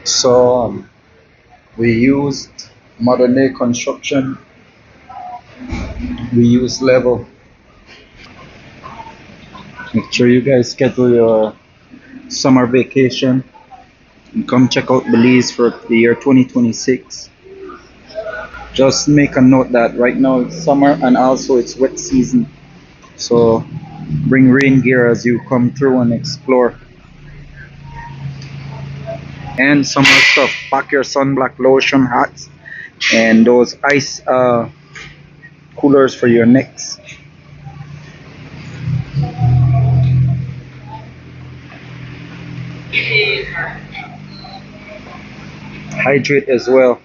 So we used modern day construction. We use level. Make sure you guys schedule your summer vacation and come check out Belize for the year 2026. Just make a note that right now it's summer and also it's wet season. So bring rain gear as you come through and explore. And summer stuff. Pack your sunblock lotion, hats, and those ice coolers for your necks. Hydrate as well.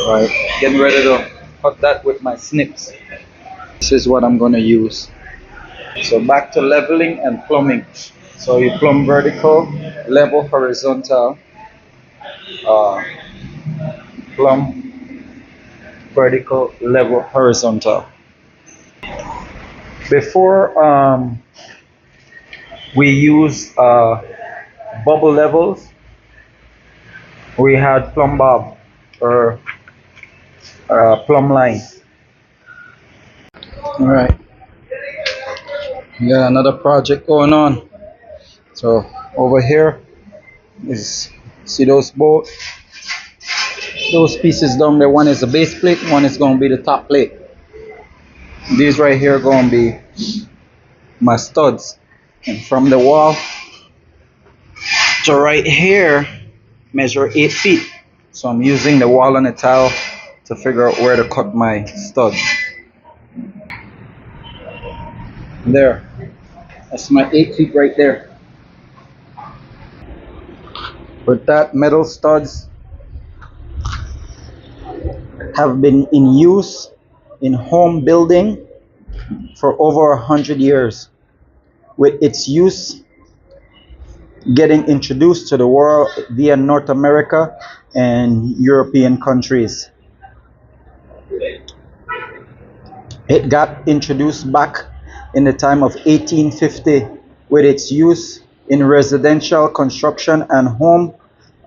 Right. Getting ready to cut that with my snips. This is what I'm gonna use. So back to leveling and plumbing. So you plumb vertical, level horizontal, uh, plumb vertical, level horizontal. Before we use bubble levels, we had plumb bob or plumb line. All right, we got another project going on. So over here is, see those pieces down there. One is the base plate, one is going to be the top plate. These right here are going to be my studs, and from the wall to right here measure 8 feet. So I'm using the wall and the tile to figure out where to cut my studs. There, that's my 8 feet right there. With that, metal studs have been in use in home building for over 100 years, with its use getting introduced to the world via North America and European countries. It got introduced back in the time of 1850 with its use in residential construction and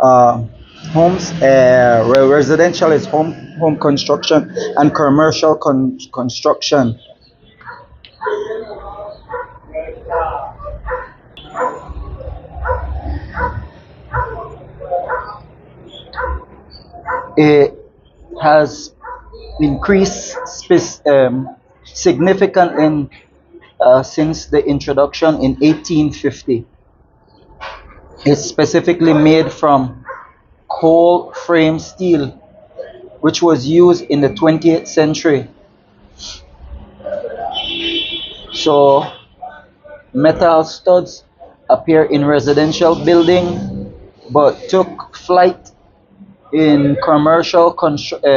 uh, homes. Where residential is home construction and commercial construction. It has increased significantly since the introduction in 1850. It's specifically made from coal frame steel, which was used in the 20th century. So metal studs appear in residential building, but took flight in commercial construction.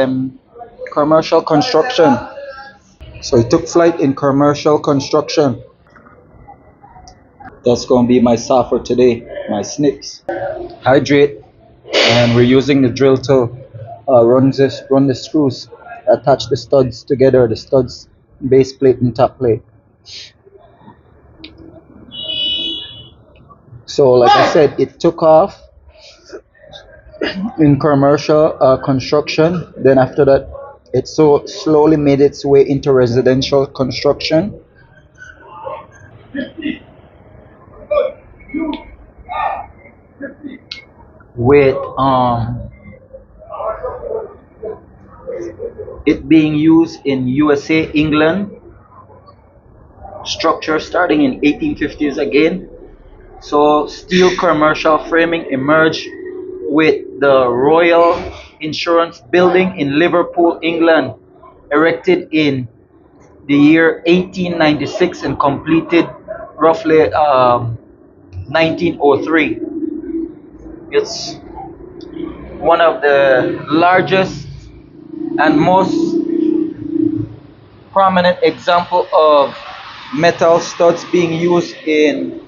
So it took flight in commercial construction. That's gonna be my saw for today. My snips. Hydrate, and we're using the drill to run the screws, attach the studs together. The studs, base plate and top plate. So like I said, it took off in commercial construction. Then after that, it so slowly made its way into residential construction. With it being used in USA, England, structure starting in 1850s again. So steel commercial framing emerged with the Royal Insurance Building in Liverpool, England, erected in the year 1896 and completed roughly 1903. It's one of the largest and most prominent example of metal studs being used in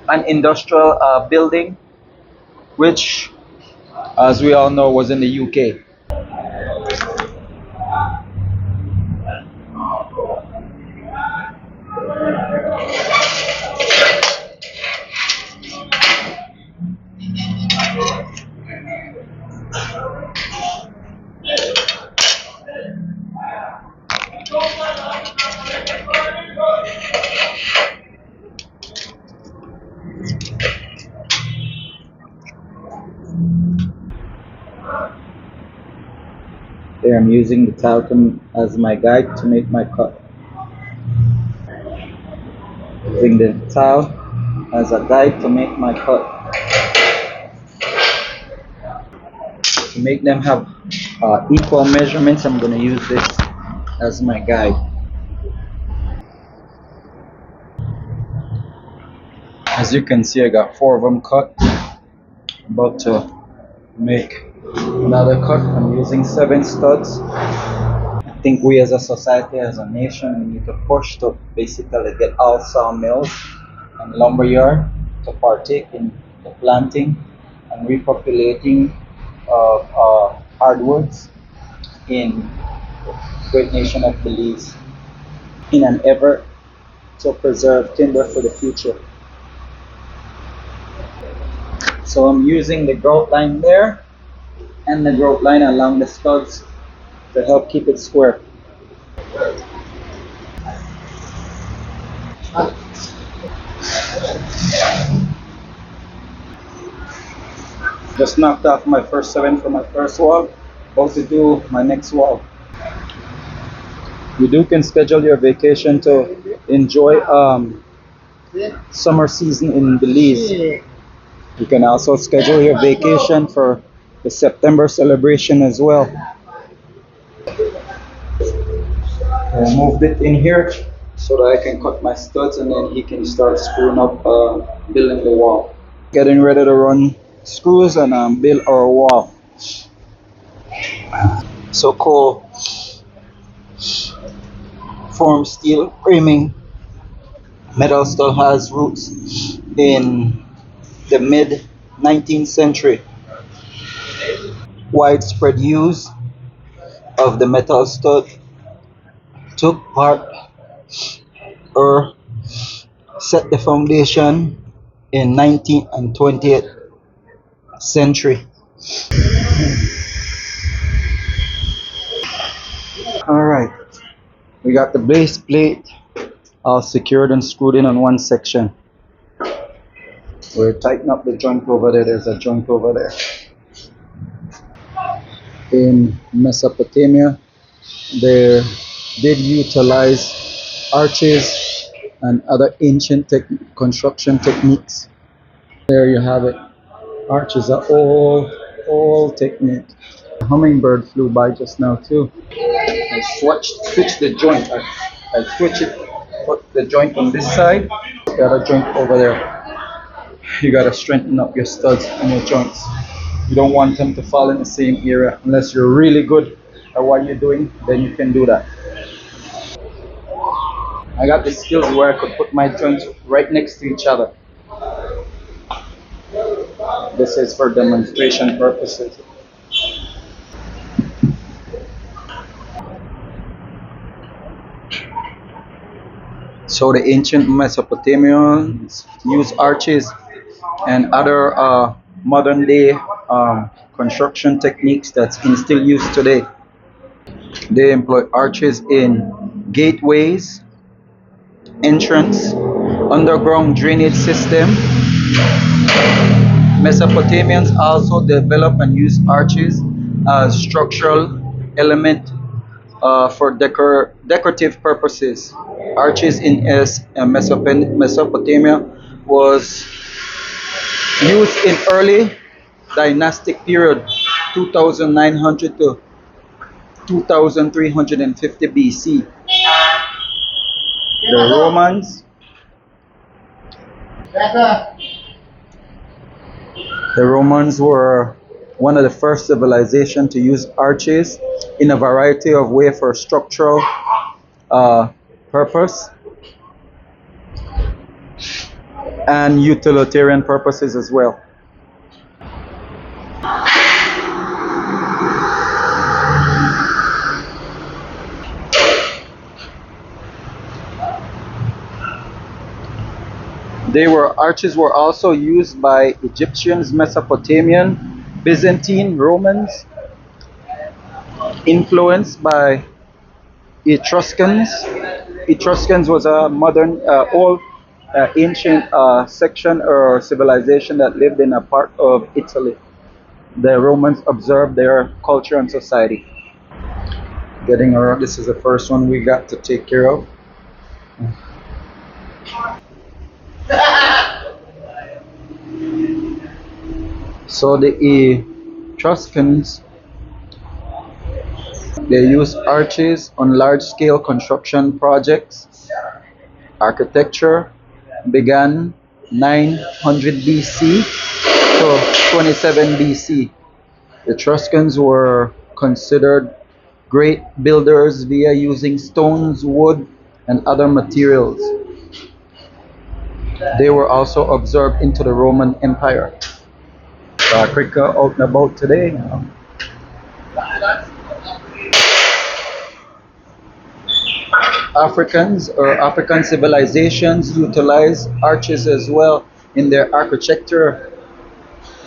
an industrial building, which, as we all know, was in the UK. Here I'm using the tile as my guide to make my cut. Using the tile as a guide to make my cut. To make them have equal measurements, I'm going to use this as my guide. As you can see, I got 4 of them cut. About to make another cut. I'm using 7 studs. I think we as a society, as a nation, we need to push to basically get all sawmills and lumberyard to partake in the planting and repopulating of hardwoods in the great nation of Belize in an effort to preserve timber for the future. So I'm using the grout line there and the grout line along the studs to help keep it square. Just knocked off my first 7 for my first wall. About to do my next wall. You can schedule your vacation to enjoy summer season in Belize. You can also schedule your vacation for the September celebration as well. I moved it in here so that I can cut my studs and then he can start screwing up, building the wall. Getting ready to run screws and build our wall. So cool. Form steel framing. Metal still has roots in the mid 19th century. Widespread use of the metal stud took part or set the foundation in 19th and 20th century. Alright, we got the base plate all secured and screwed in on one section. We're tightening up the joint over there. There's a joint over there. In Mesopotamia, they did utilize arches and other ancient construction techniques. There you have it. Arches are old technique. A hummingbird flew by just now too. I switched the joint. I switch it, put the joint on this side, the other joint over there. You gotta straighten up your studs and your joints. You don't want them to fall in the same area unless you're really good at what you're doing, then you can do that. I got the skills where I could put my joints right next to each other. This is for demonstration purposes. So the ancient Mesopotamians used arches and other modern day construction techniques that's in still used today. They employ arches in gateways, entrance, underground drainage system. Mesopotamians also developed and used arches as structural element for decorative purposes. Arches in Mesopotamia was used in early dynastic period 2900 to 2350 BC. The Romans were one of the first civilizations to use arches in a variety of ways for structural purpose and utilitarian purposes as well. Arches were also used by Egyptians, Mesopotamian, Byzantine, Romans, influenced by Etruscans. Etruscans was a modern, old, ancient section or civilization that lived in a part of Italy. The Romans observed their culture and society. Getting around, this is the first one we got to take care of. So the Etruscans, they used arches on large-scale construction projects. Architecture began 900 BC to 27 BC. The Etruscans were considered great builders via using stones, wood, and other materials. They were also absorbed into the Roman Empire. Africa out and about today. Africans or African civilizations utilize arches as well in their architecture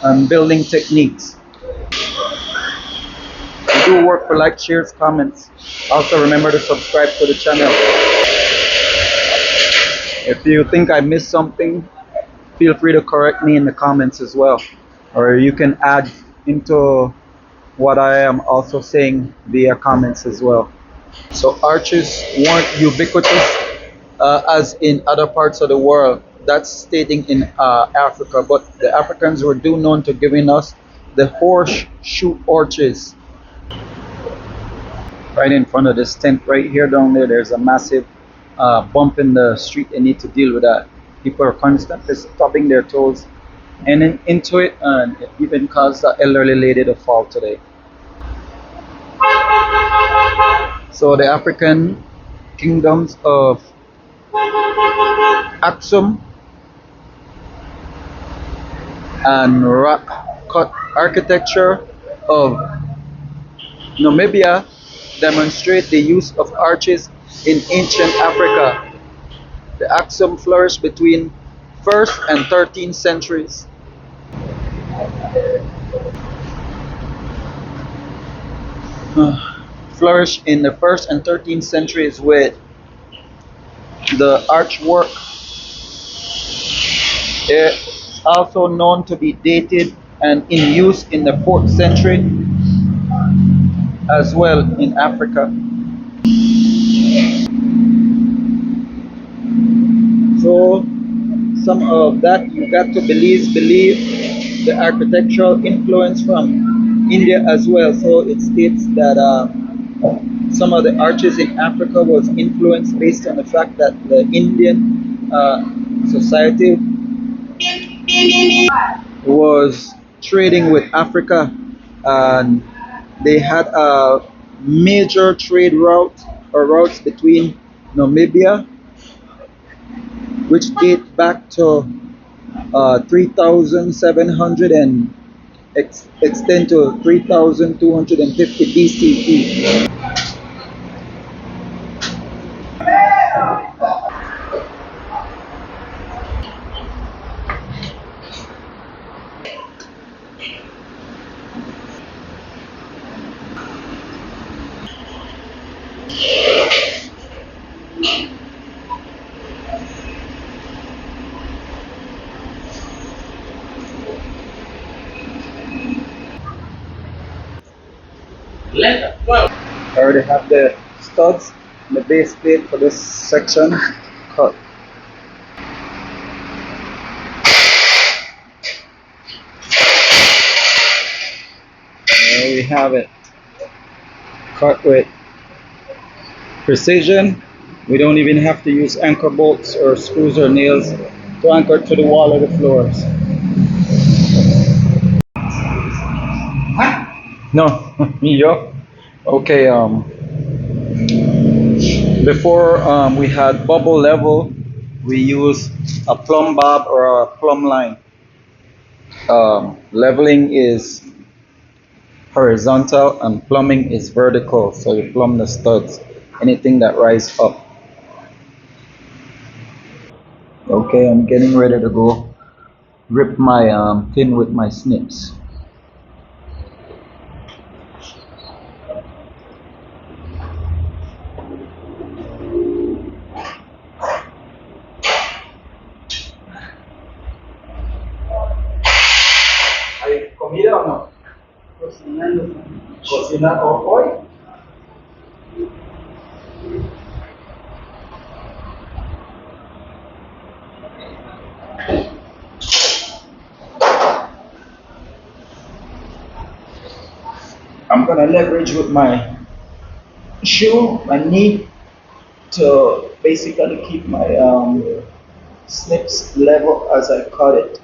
and building techniques. We do work for like, shares, comments. Also remember to subscribe to the channel. If you think I missed something, feel free to correct me in the comments as well. Or you can add into what I am also saying via comments as well. So arches weren't ubiquitous as in other parts of the world. That's stating in Africa, but the Africans were due known to giving us the horseshoe arches. Right in front of this tent right here down there, there's a massive bump in the street. They need to deal with that. People are constantly stubbing their toes and into it, and it even caused the elderly lady to fall today. So the African kingdoms of Aksum and rock cut architecture of Namibia demonstrate the use of arches in ancient Africa. The Aksum flourished between 1st and 13th centuries. Flourished in the 1st and 13th centuries with the archwork. It's also known to be dated and in use in the 4th century as well in Africa. So some of that you got to believe the architectural influence from India as well. So it states that some of the arches in Africa was influenced based on the fact that the Indian society was trading with Africa, and they had a major trade route or routes between Namibia, which date back to 3,700 and extend to 3,250 BCE. I already have the studs and the base plate for this section cut. There we have it. Cut with precision. We don't even have to use anchor bolts or screws or nails to anchor to the wall or the floors. No, yo. Okay, before we had bubble level, we use a plumb bob or a plumb line. Leveling is horizontal and plumbing is vertical, so you plumb the studs, anything that rise up. Okay, I'm getting ready to go rip my tin with my snips. ¿Hay comida o no? Cocinando. ¿Cocinando hoy? I'm gonna leverage with my shoe, my knee, to basically keep my snips level as I cut it.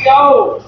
Yo!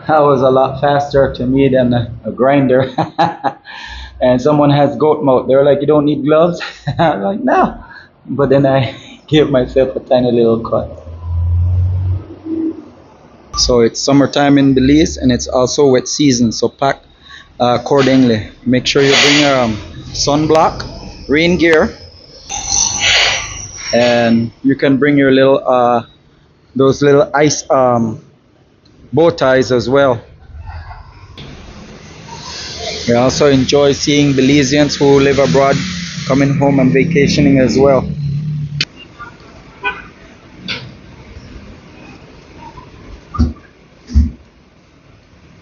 That was a lot faster to me than a grinder. And someone has goat mouth. They're like, you don't need gloves? I'm like, no. But then I gave myself a tiny little cut. So it's summertime in Belize and it's also wet season. So pack accordingly. Make sure you bring your sunblock, rain gear, and you can bring your little those little ice bow ties as well. We also enjoy seeing Belizeans who live abroad coming home and vacationing as well.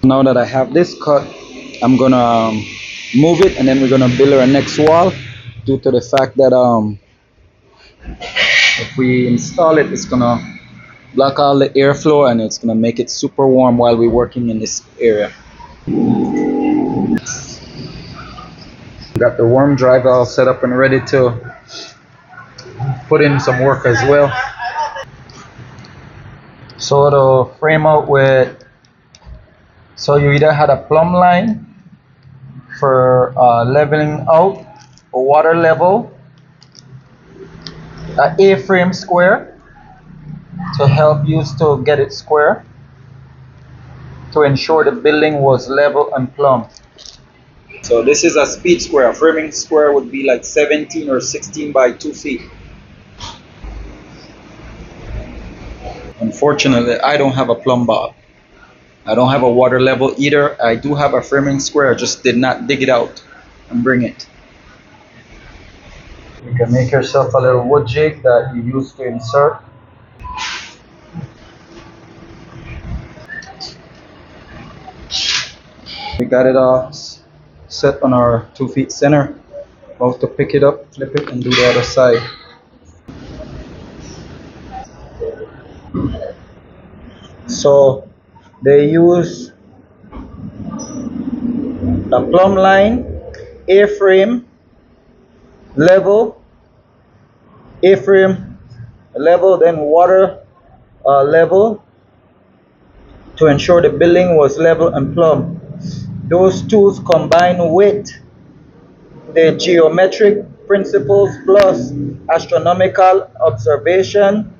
Now that I have this cut, I'm gonna move it and then we're gonna build our next wall, due to the fact that if we install it, it's gonna block all the airflow and it's gonna make it super warm while we're working in this area. Got the worm drive all set up and ready to put in some work as well. So to frame out with, so you either had a plumb line for leveling out or water level, a A-frame square to help you to get it square, to ensure the building was level and plumb. So this is a speed square. A framing square would be like 17 or 16 by 2 feet. Unfortunately, I don't have a plumb bob. I don't have a water level either. I do have a framing square. I just did not dig it out and bring it. You can make yourself a little wood jig that you use to insert. We got it all set on our 2 feet center. About to pick it up, flip it, and do the other side. So they use a plumb line, A-frame, level, A-frame, level, then water level to ensure the building was level and plumb. Those tools combined with the geometric principles plus astronomical observation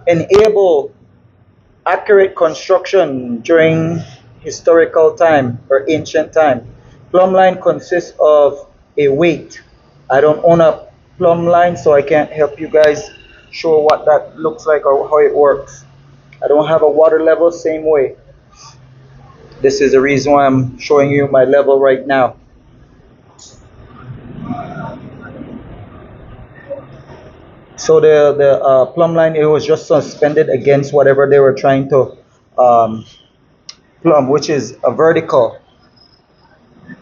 enable accurate construction during historical time or ancient time. Plumb line consists of a weight. I don't own a plumb line, so I can't help you guys show what that looks like or how it works. I don't have a water level, same way. This is the reason why I'm showing you my level right now. So the plumb line, it was just suspended against whatever they were trying to um, plumb, which is a vertical.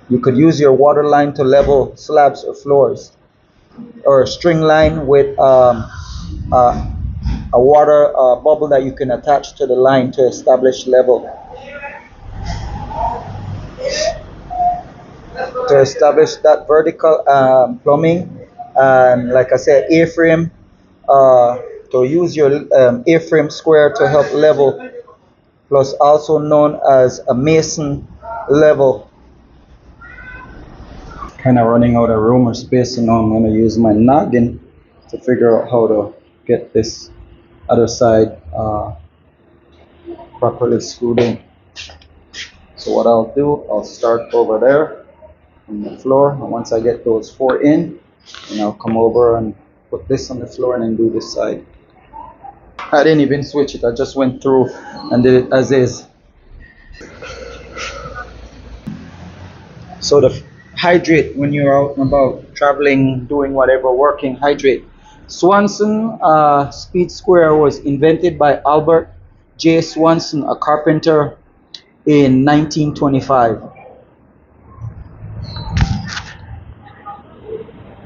You could use your water line to level slabs or floors, or a string line with uh, a water bubble that you can attach to the line to establish level. To establish that vertical plumbing, and like I said, A-frame, to use your A-frame square to help level, plus also known as a mason level. Kind of running out of room or space, so now I'm going to use my noggin to figure out how to get this other side properly screwed in. So what I'll do, I'll start over there on the floor, and once I get those four in, then I'll come over and put this on the floor and then do this side. I didn't even switch it, I just went through and did it as is. So the hydrate when you're out and about, traveling, doing whatever, working, hydrate. Swanson speed square was invented by Albert J. Swanson, a carpenter, in 1925.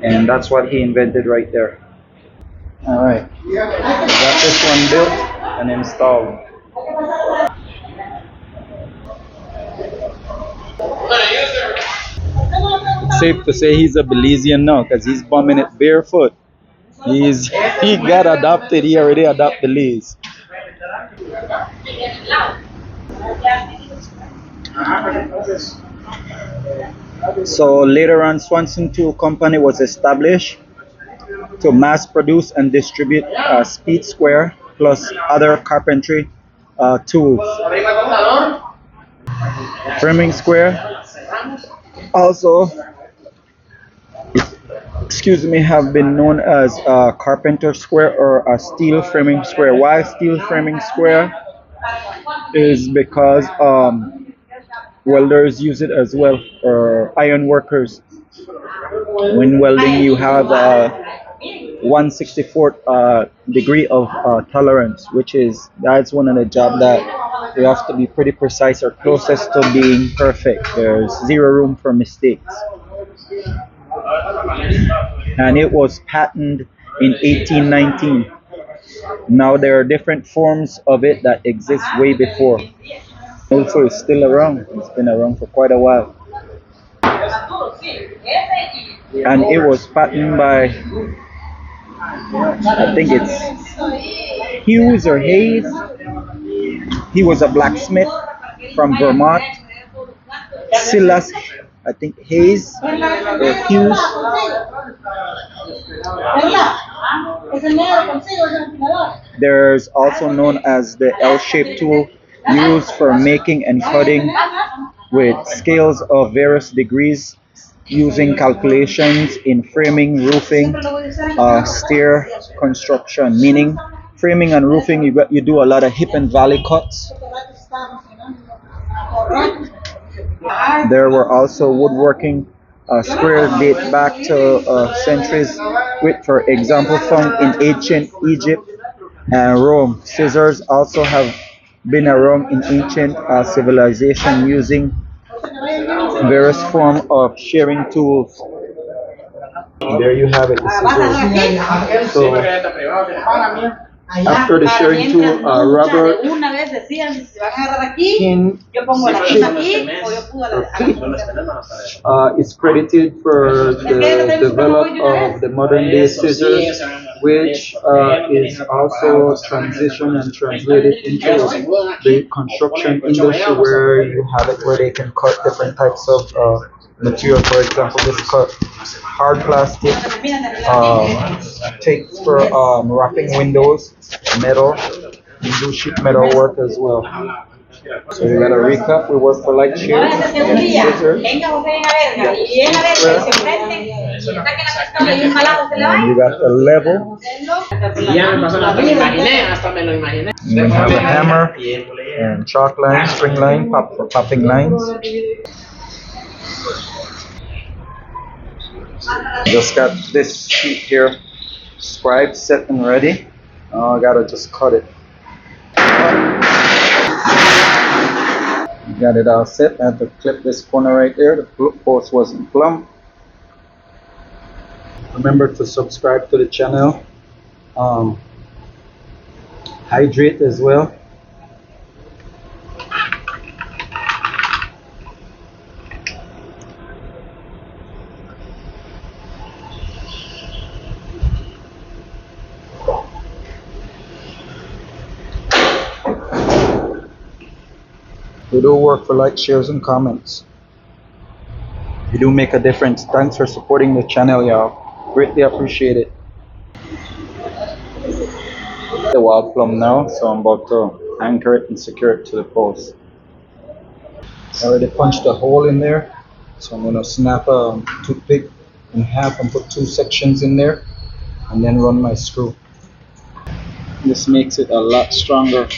And that's what he invented right there. All right, we got this one built and installed. Safe to say he's a Belizean now because he's bumming it barefoot. He got adopted. He already adopted Belize. So later on, Swanson Tool Company was established to mass produce and distribute speed square plus other carpentry tools. Framing square also, excuse me, have been known as carpenter square or a steel framing square. Why steel framing square? Is because welders use it as well, or iron workers. When welding, you have 1/64 degree of tolerance, which is, that's one of the job that you have to be pretty precise or closest to being perfect. There's zero room for mistakes. And it was patented in 1819. Now there are different forms of it that exist way before. Also, it's still around. It's been around for quite a while. And it was patented by, I think it's Hughes or Hayes. He was a blacksmith from Vermont. Silas, I think Hayes or Hughes. There's also known as the L-shaped tool, used for making and cutting with scales of various degrees, using calculations in framing, roofing, stair construction. Meaning, framing and roofing, you do a lot of hip and valley cuts. There were also woodworking squares date back to centuries, with, for example, found in ancient Egypt and Rome. Scissors also have been around in ancient civilization, using various forms of shearing tools. There you have it, the scissors. So After the sharing tool, rubber pin is credited for the development of the modern day scissors, which is also transitioned and translated into the construction industry where you have it where they can cut different types of material. For example, this cut hard plastic, tape for wrapping windows, metal, you do sheet metal work as well. So you gotta recap. We work for light shears, scissors, and you got a level. And then have a hammer and chalk line, string line, pop for popping lines. Just got this sheet here, scribed, set and ready. I gotta just cut it. Got it all set. I had to clip this corner right there. The post wasn't plumb. Remember to subscribe to the channel. Hydrate as well. We do work for likes, shares, and comments. You do make a difference. Thanks for supporting the channel, y'all. Greatly appreciate it. The wall plumb now, so I'm about to anchor it and secure it to the post. I already punched a hole in there, so I'm gonna snap a toothpick in half and put 2 sections in there, and then run my screw. This makes it a lot stronger.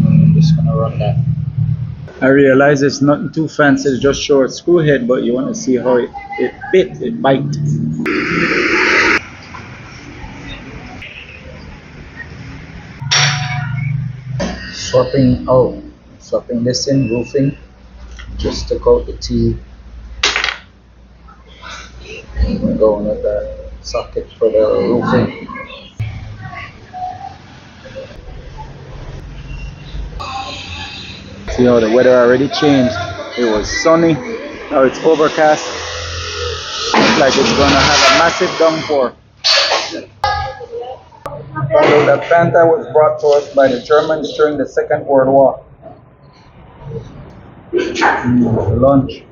I'm just gonna run that. I realize it's nothing too fancy, it's just short screw head, but you want to see how it fits, it bites. Swapping this in, roofing, just took out the T. We're going with that socket for the roofing. See how the weather already changed. It was sunny, now it's overcast. Looks like it's gonna have a massive downpour. Although that Fanta was brought to us by the Germans during the Second World War. Lunch.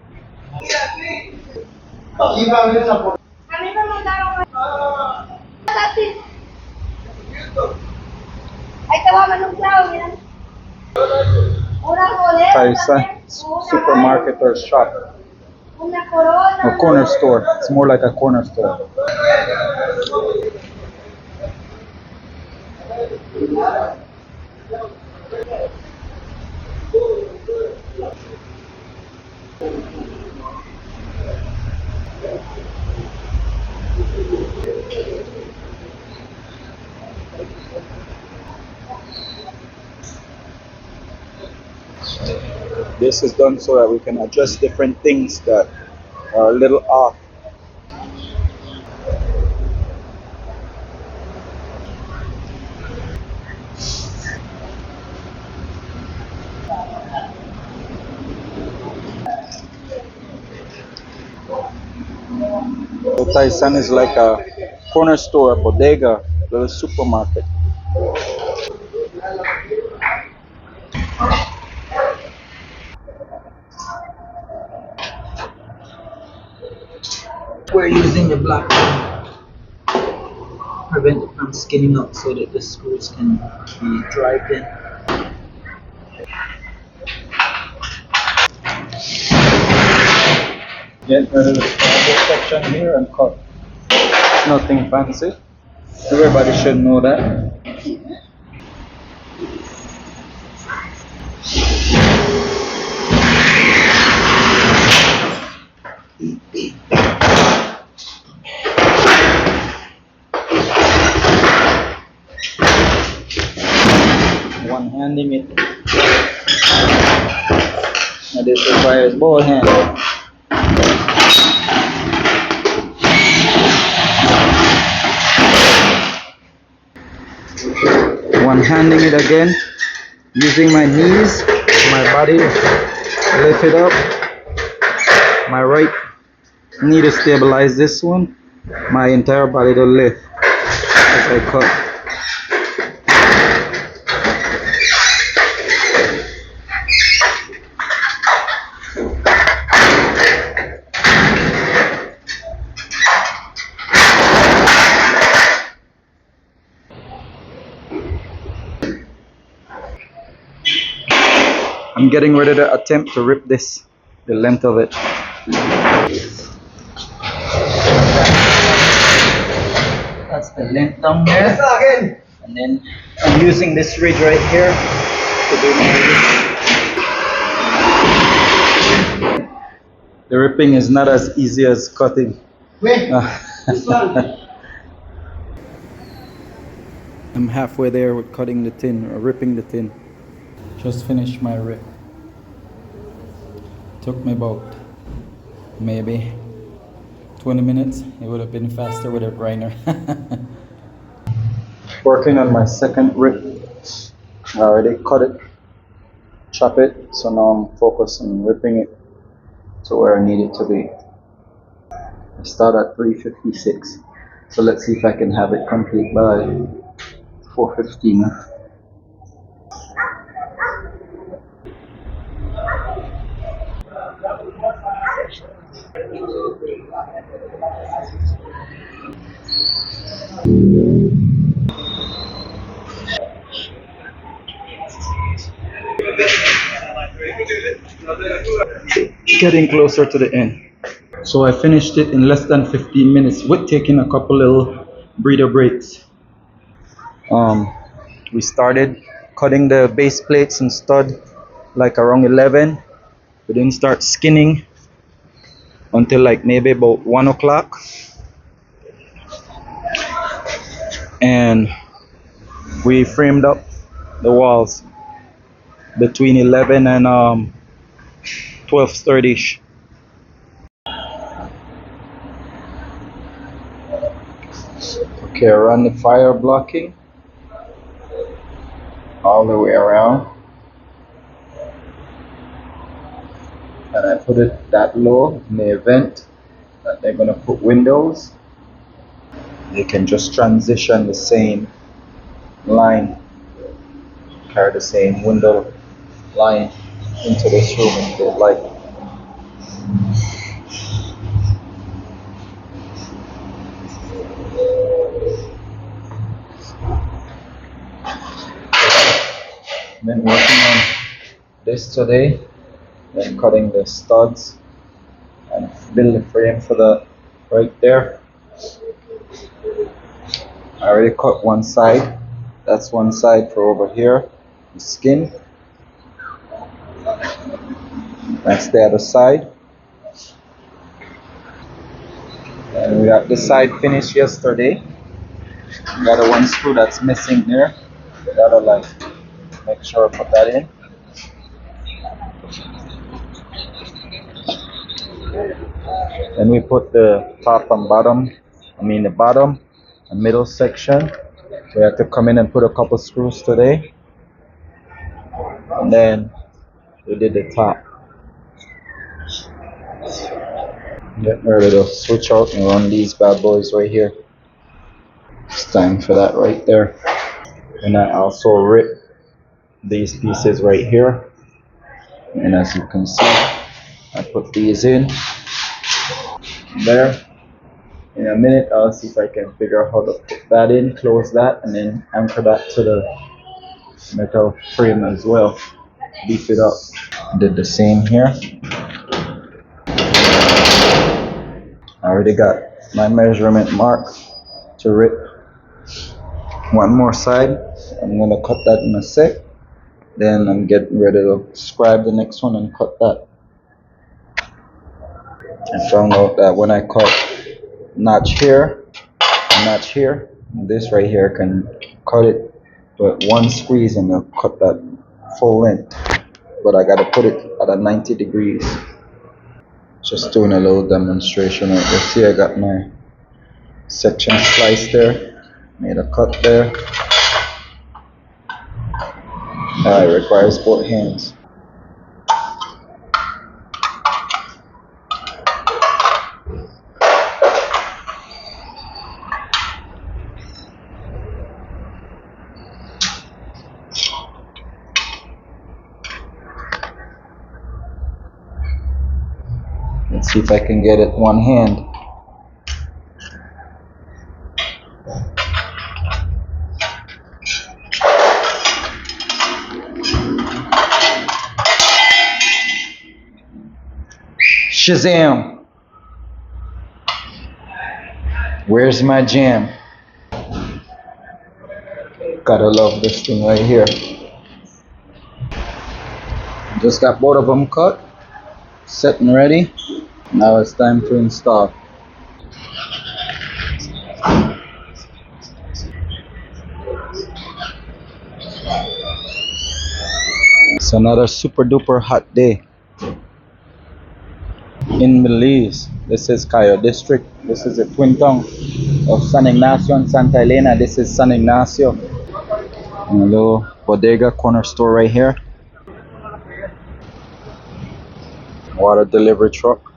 Supermarket or shop. A corner store. It's more like a corner store. This is done so that we can adjust different things that are a little off. Taisan is like a corner store, a bodega, little supermarket. We're using the black to prevent it from skinning up so that the screws can be dried in. Get rid of the section here and cut. It's nothing fancy. Everybody should know that. One handing it. Now this requires both hands. two-handing it again, using my knees, my body, lift it up. My right knee to stabilize this one, my entire body to lift as I cut. I'm getting ready to attempt to rip this, the length of it. That's the length down there. And then I'm using this ridge right here to do my rip. The ripping is not as easy as cutting. I'm halfway there with cutting the tin or ripping the tin. Just finished my rip. Took me about maybe 20 minutes. It would have been faster with a grinder. Working on my second rip. I already cut it, chop it, so now I'm focused on ripping it to where I need it to be. I start at 356, so let's see if I can have it complete by 4:15. Getting closer to the end. So I finished it in less than 15 minutes with taking a couple little breather breaks. We started cutting the base plates and stud like around 11. We didn't start skinning until like maybe about 1 o'clock. And we framed up the walls between 11 and 12:30ish. Okay, run the fire blocking all the way around. And I put it that low in the event that they're gonna put windows. They can just transition the same line, carry the same window line into this room if they'd like. Been working on this today, then cutting the studs and build the frame for the right there. I already cut one side. That's one side for over here, the skin. That's the other side. And we got this side finished yesterday. Got a one screw that's missing there. Gotta like make sure I put that in. Then we put the top and bottom, the bottom and middle section. We had to come in and put a couple screws today. And then we did the top. Getting ready to switch out and run these bad boys right here. It's time for that right there. And I also ripped these pieces right here. And as you can see, I put these in there. In a minute, I'll see if I can figure out how to put that in, close that, and then anchor that to the metal frame as well. Beef it up. Did the same here. I already got my measurement mark to rip one more side. I'm gonna cut that in a sec. Then I'm getting ready to scribe the next one and cut that. I found out that when I cut notch here, this right here can cut it, but one squeeze and I'll cut that full length. But I gotta put it at a 90 degrees. Just doing a little demonstration right there. See, I got my section sliced there, made a cut there. It requires both hands. Let's see if I can get it one hand. Shazam! Where's my jam? Gotta love this thing right here. Just got both of them cut, set and ready. Now it's time to install. It's another super duper hot day in Belize. This is Cayo District. This is the twin town of San Ignacio and Santa Elena. This is San Ignacio. And a little bodega corner store right here. Water delivery truck.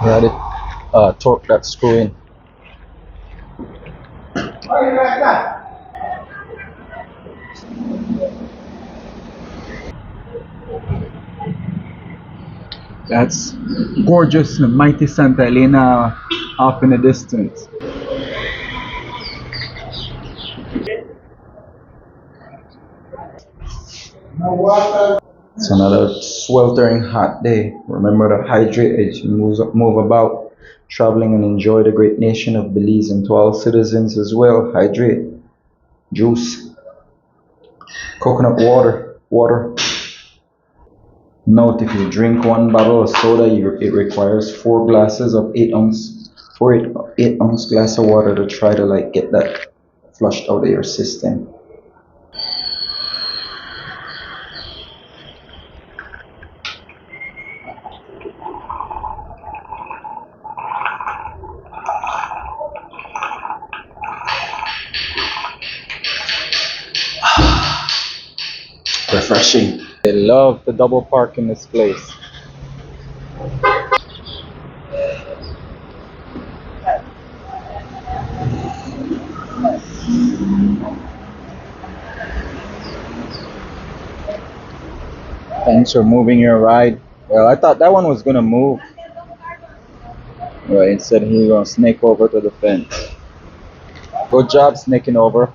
Ready? Torque that screw in. That's gorgeous and mighty Santa Elena off in the distance. It's another sweltering hot day. Remember to hydrate as you move about, traveling and enjoy the great nation of Belize, and to all citizens as well. Hydrate. Juice. Coconut water. Note, if you drink one bottle of soda, it requires 4 glasses of 8 ounce glass of water to try to get that flushed out of your system. Refreshing. I love the double park in this place. Thanks for moving your ride. Well, I thought that one was gonna move. Well, instead he's gonna snake over to the fence. Good job snaking over.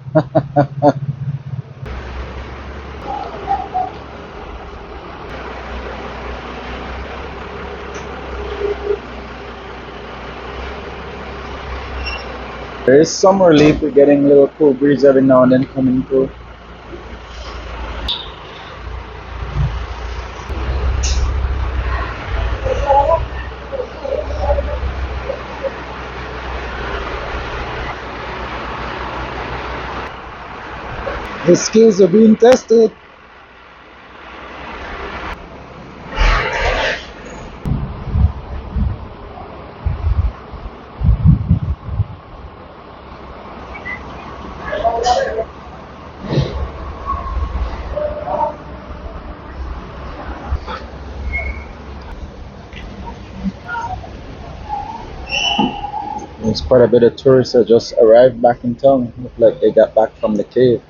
There is some relief. We're getting a little cool breeze every now and then coming through. The skills are being tested. There's quite a bit of tourists that just arrived back in town. Look like they got back from the cave.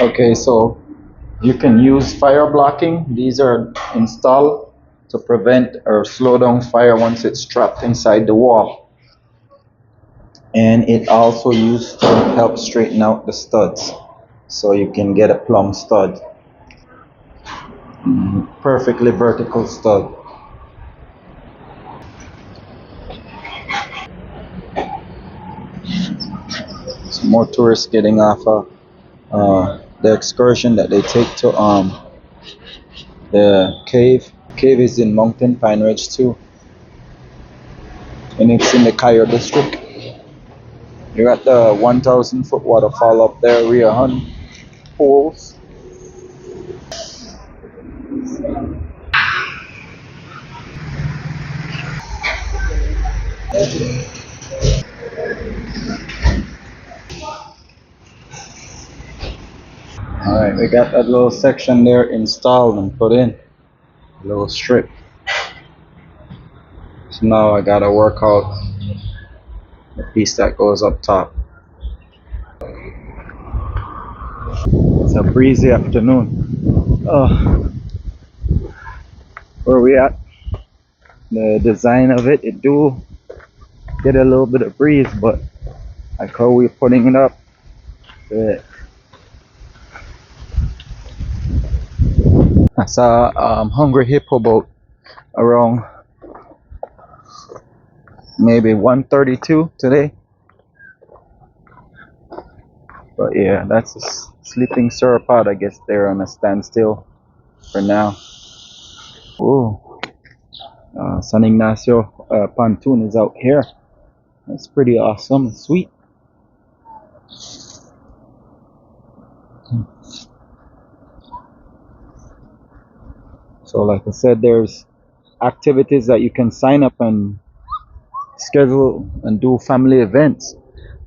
Okay, so you can use fire blocking. These are installed to prevent or slow down fire once it's trapped inside the wall. And it also used to help straighten out the studs, so you can get a plumb stud. Perfectly vertical stud. Some more tourists getting off the excursion that they take to the cave. Cave is in Mountain Pine Ridge too, and it's in the Cayo District. You got the 1,000 foot waterfall up there, rear hun pools. Alright, we got that little section there installed and put in. A little strip. So now I gotta work out the piece that goes up top. It's a breezy afternoon. Where we at? The design of it, it do get a little bit of breeze, but like how we're putting it up, uh, I saw hungry hippo boat around maybe 1:32 today. But yeah, that's a sleeping sauropod, I guess they're on a standstill for now. Ooh, San Ignacio pontoon is out here. That's pretty awesome and sweet. So like I said, there's activities that you can sign up and schedule and do family events.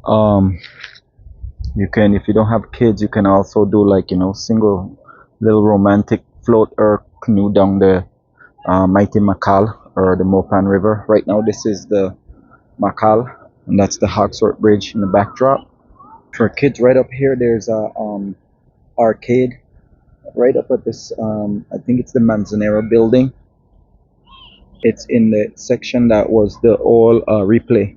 You can, if you don't have kids, you can also do like, single little romantic float or canoe down the mighty Makal or the Mopan River. Right now this is the Makal, and that's the Hawksworth Bridge in the backdrop. For kids, right up here there's a arcade right up at this I think it's the Manzanero building. It's in the section that was the old replay.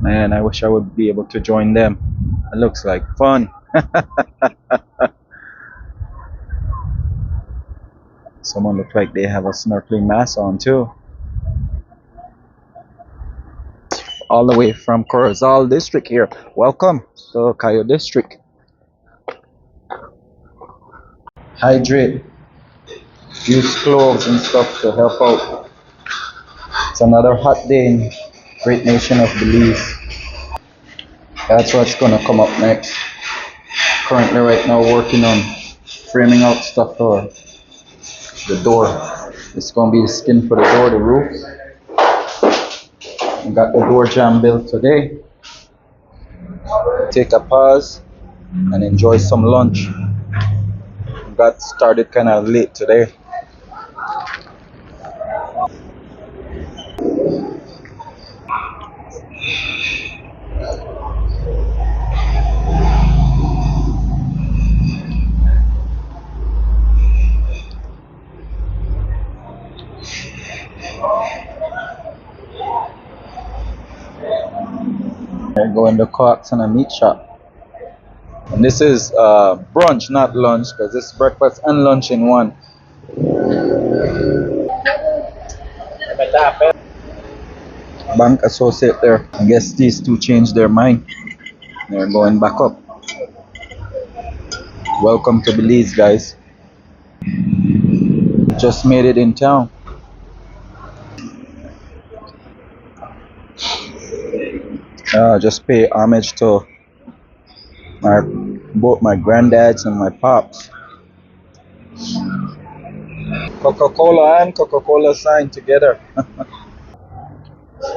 Man, I wish I would be able to join them. It looks like fun. Someone look like they have a snorkeling mask on too. All the way from Corozal district here. Welcome to Cayo district. Hydrate. Use cloves and stuff to help out. It's another hot day in great nation of Belize. That's what's gonna come up next. Currently right now working on framing out stuff for the door. It's gonna be the skin for the door, the roof. We got the door jamb built today. Take a pause and enjoy some lunch. We got started kind of late today. I go in the Cox and a meat shop. And this is brunch, not lunch, because this is breakfast and lunch in one. Bank associate there. I guess these two changed their mind. They're going back up. Welcome to Belize, guys. Just made it in town. Just pay homage to both my granddads and my pops. Coca-Cola and Coca-Cola sign together.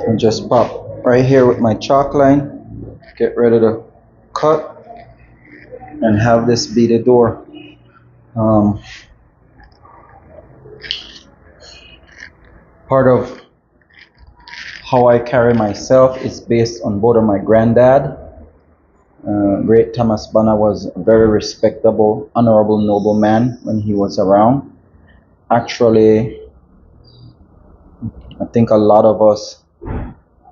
And just pop right here with my chalk line. Get ready to cut and have this be the door. Part of how I carry myself is based on both of my granddad. Great Thomas Banner was a very respectable, honorable, noble man when he was around. Actually, I think a lot of us,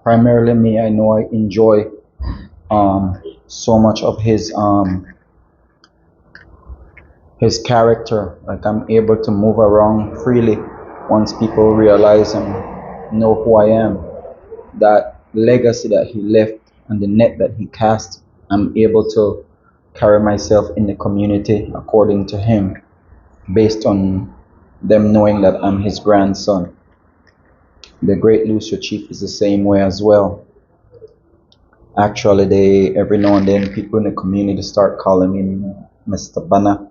primarily me, I know I enjoy so much of his character. Like I'm able to move around freely once people realize and know who I am. That legacy that he left and the net that he cast, I'm able to carry myself in the community according to him, based on them knowing that I'm his grandson. The Great Lucio Chief is the same way as well. Actually, they every now and then people in the community start calling me Mr. Banner,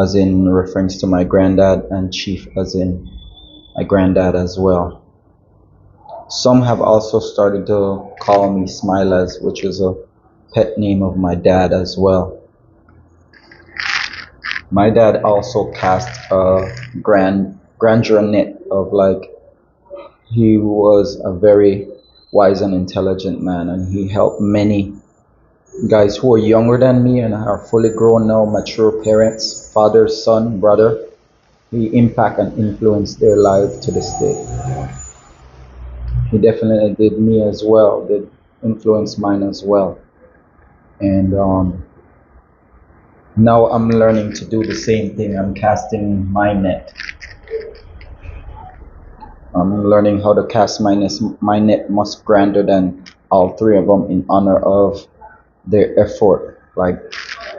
as in reference to my granddad, and Chief as in my granddad as well. Some have also started to call me Smilers, which is a pet name of my dad as well. My dad also cast a grandeur net of like he was a very wise and intelligent man, and he helped many guys who are younger than me and are fully grown now, mature parents, father, son, brother. He impact and influenced their life to this day. He definitely did me as well, did influence mine as well. And now I'm learning to do the same thing. I'm casting my net. I'm learning how to cast my net much grander than all three of them in honor of their effort. Like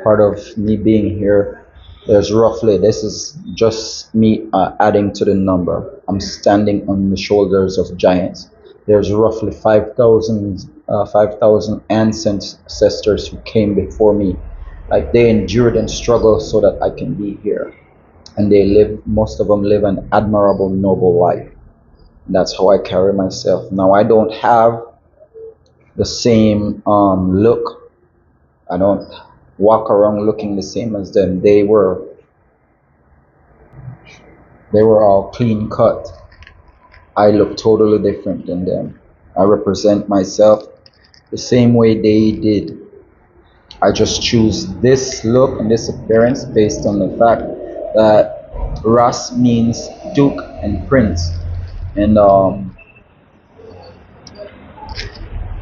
part of me being here, there's roughly, this is just me adding to the number. I'm standing on the shoulders of giants. There's roughly 5,000 ancestors who came before me. Like they endured and struggled so that I can be here. And most of them live an admirable, noble life. That's how I carry myself. Now I don't have the same look. I don't walk around looking the same as them. They were all clean cut. I look totally different than them. I represent myself the same way they did. I just choose this look and this appearance based on the fact that Ras means Duke and Prince. And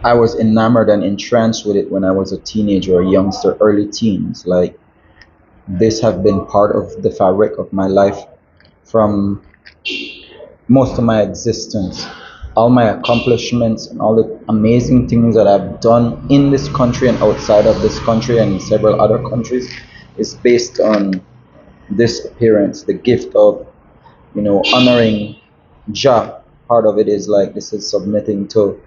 I was enamored and entranced with it when I was a teenager, a youngster, early teens. Like this have been part of the fabric of my life from most of my existence. All my accomplishments and all the amazing things that I've done in this country and outside of this country and in several other countries is based on this appearance, the gift of, honoring Jah. Part of it is like this is submitting to.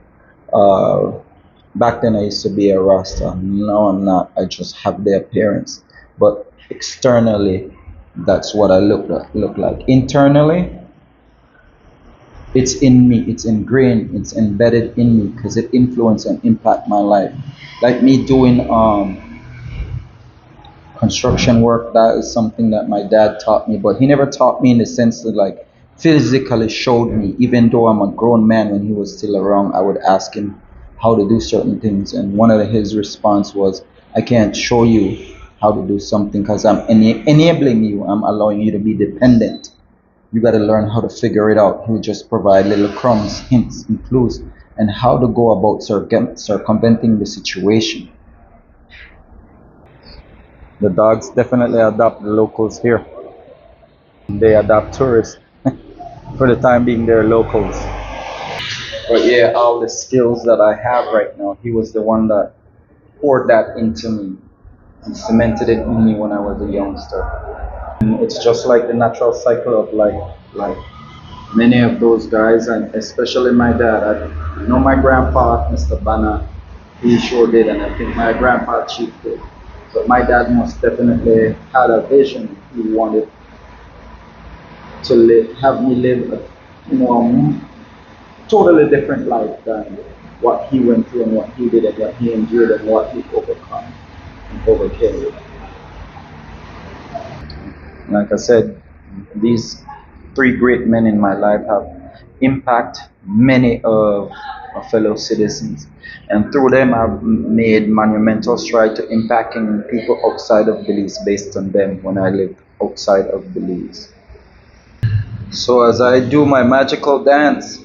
Back then I used to be a Rasta. Now I'm not. I just have the appearance, but externally, that's what I look like. Internally, it's in me, it's ingrained, it's embedded in me because it influenced and impact my life. Like me doing construction work, that is something that my dad taught me, but he never taught me in the sense that like physically showed me. Even though I'm a grown man, when he was still around, I would ask him how to do certain things, and one of his response was, I can't show you how to do something because I'm enabling you, I'm allowing you to be dependent. You got to learn how to figure it out. He would just provide little crumbs, hints, and clues, and how to go about circumventing the situation. The dogs definitely adopt the locals here. They adopt tourists. For the time being, they're locals. But yeah, all the skills that I have right now, he was the one that poured that into me and cemented it in me when I was a youngster. And it's just like the natural cycle of life. Like many of those guys, and especially my dad. I know my grandpa, Mr. Banner, he sure did, and I think my grandpa Chief did. But my dad most definitely had a vision. He wanted to have me live a totally different life than what he went through and what he did and what he endured and what he overcome and overcame. Like I said, these three great men in my life have impacted many of my fellow citizens, and through them I've made monumental stride to impacting people outside of Belize based on them when I lived outside of Belize. So as I do my magical dance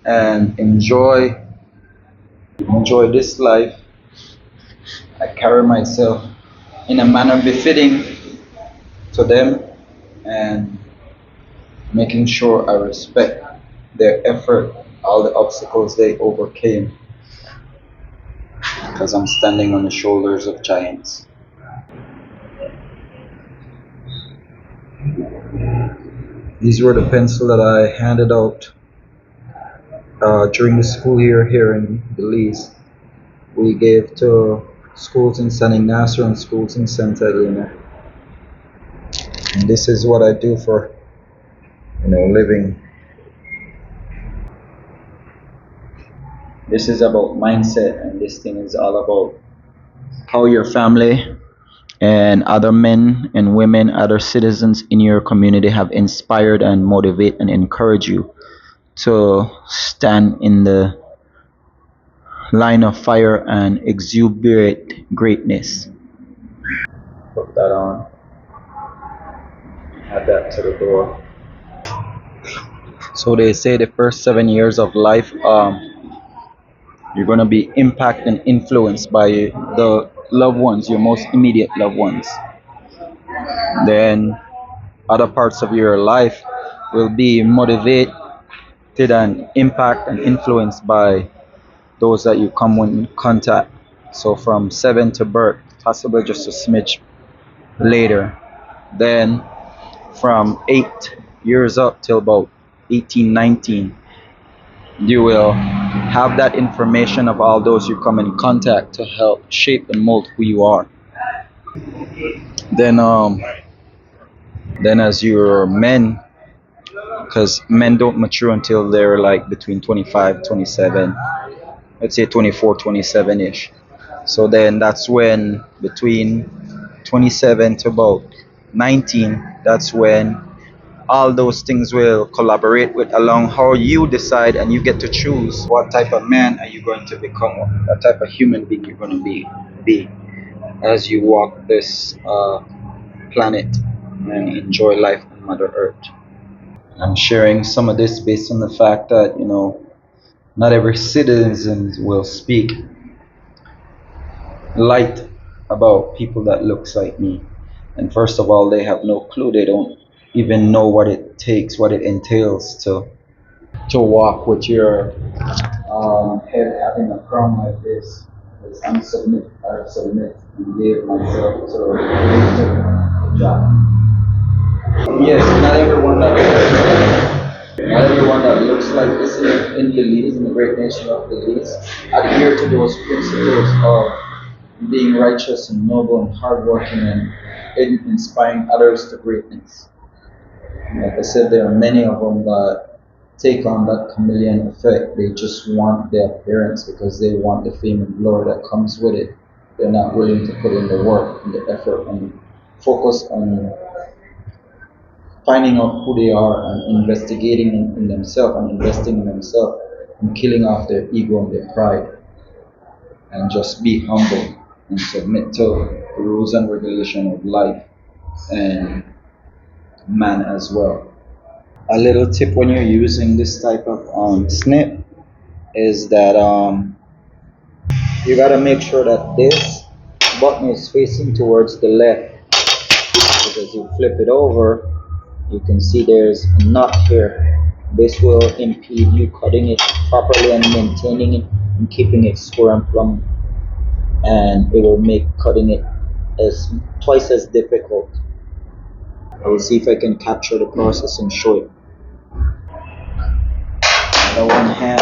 and enjoy this life, I carry myself in a manner befitting to them and making sure I respect their effort, all the obstacles they overcame, because I'm standing on the shoulders of giants. These were the pencils that I handed out during the school year here in Belize. We gave to schools in San Ignacio and schools in Santa Elena. And this is what I do for, living. This is about mindset, and this thing is all about how your family and other men and women, other citizens in your community have inspired and motivate and encourage you to stand in the line of fire and exuberate greatness. Put that on, add that to the door. So they say the first 7 years of life, you're going to be impacted and influenced by the loved ones, your most immediate loved ones. Then other parts of your life will be motivated and impact and influenced by those that you come in contact. So from 7 to birth, possibly just a smidge later. Then from 8 years up till about 18, 19, you will have that information of all those you come in contact to help shape and mold who you are. Then as you're men, because men don't mature until they're like between 25, 27, let's say 24, 27 ish. So then that's when between 27 to about 19, that's when all those things will collaborate with along how you decide, and you get to choose what type of man are you going to become, what type of human being you're going to be as you walk this planet and enjoy life on Mother Earth. I'm sharing some of this based on the fact that not every citizen will speak light about people that looks like me. And first of all, they have no clue. They don't even know what it takes, what it entails to walk with your head having a crown like this. Because I submit and gave myself to Jah. Yes, not everyone that looks like this in Belize, in the great nation of Belize, adhere to those principles of being righteous and noble and hardworking and inspiring others to greatness. Like I said, there are many of them that take on that chameleon effect. They just want the appearance because they want the fame and glory that comes with it. They're not willing to put in the work and the effort and focus on finding out who they are and investigating in themselves and investing in themselves and killing off their ego and their pride and just be humble and submit to the rules and regulation of life and man as well. A little tip when you're using this type of snip is that you gotta make sure that this button is facing towards the left, because you flip it over, you can see there's a knot here. This will impede you cutting it properly and maintaining it and keeping it square and plumb, and it will make cutting it as twice as difficult. I will see if I can capture the process and show it. The one hand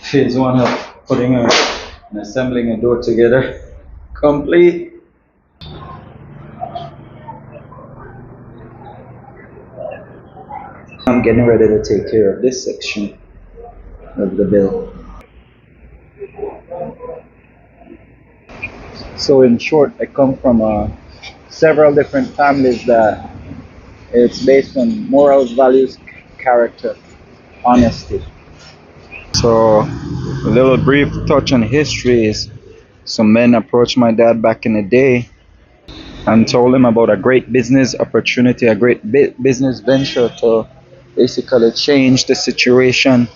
feels one help putting and assembling a door together complete. I'm getting ready to take care of this section of the bill. So in short, I come from several different families that it's based on morals, values, character, honesty. So a little brief touch on history is some men approached my dad back in the day and told him about a great business opportunity, a great business venture to basically change the situation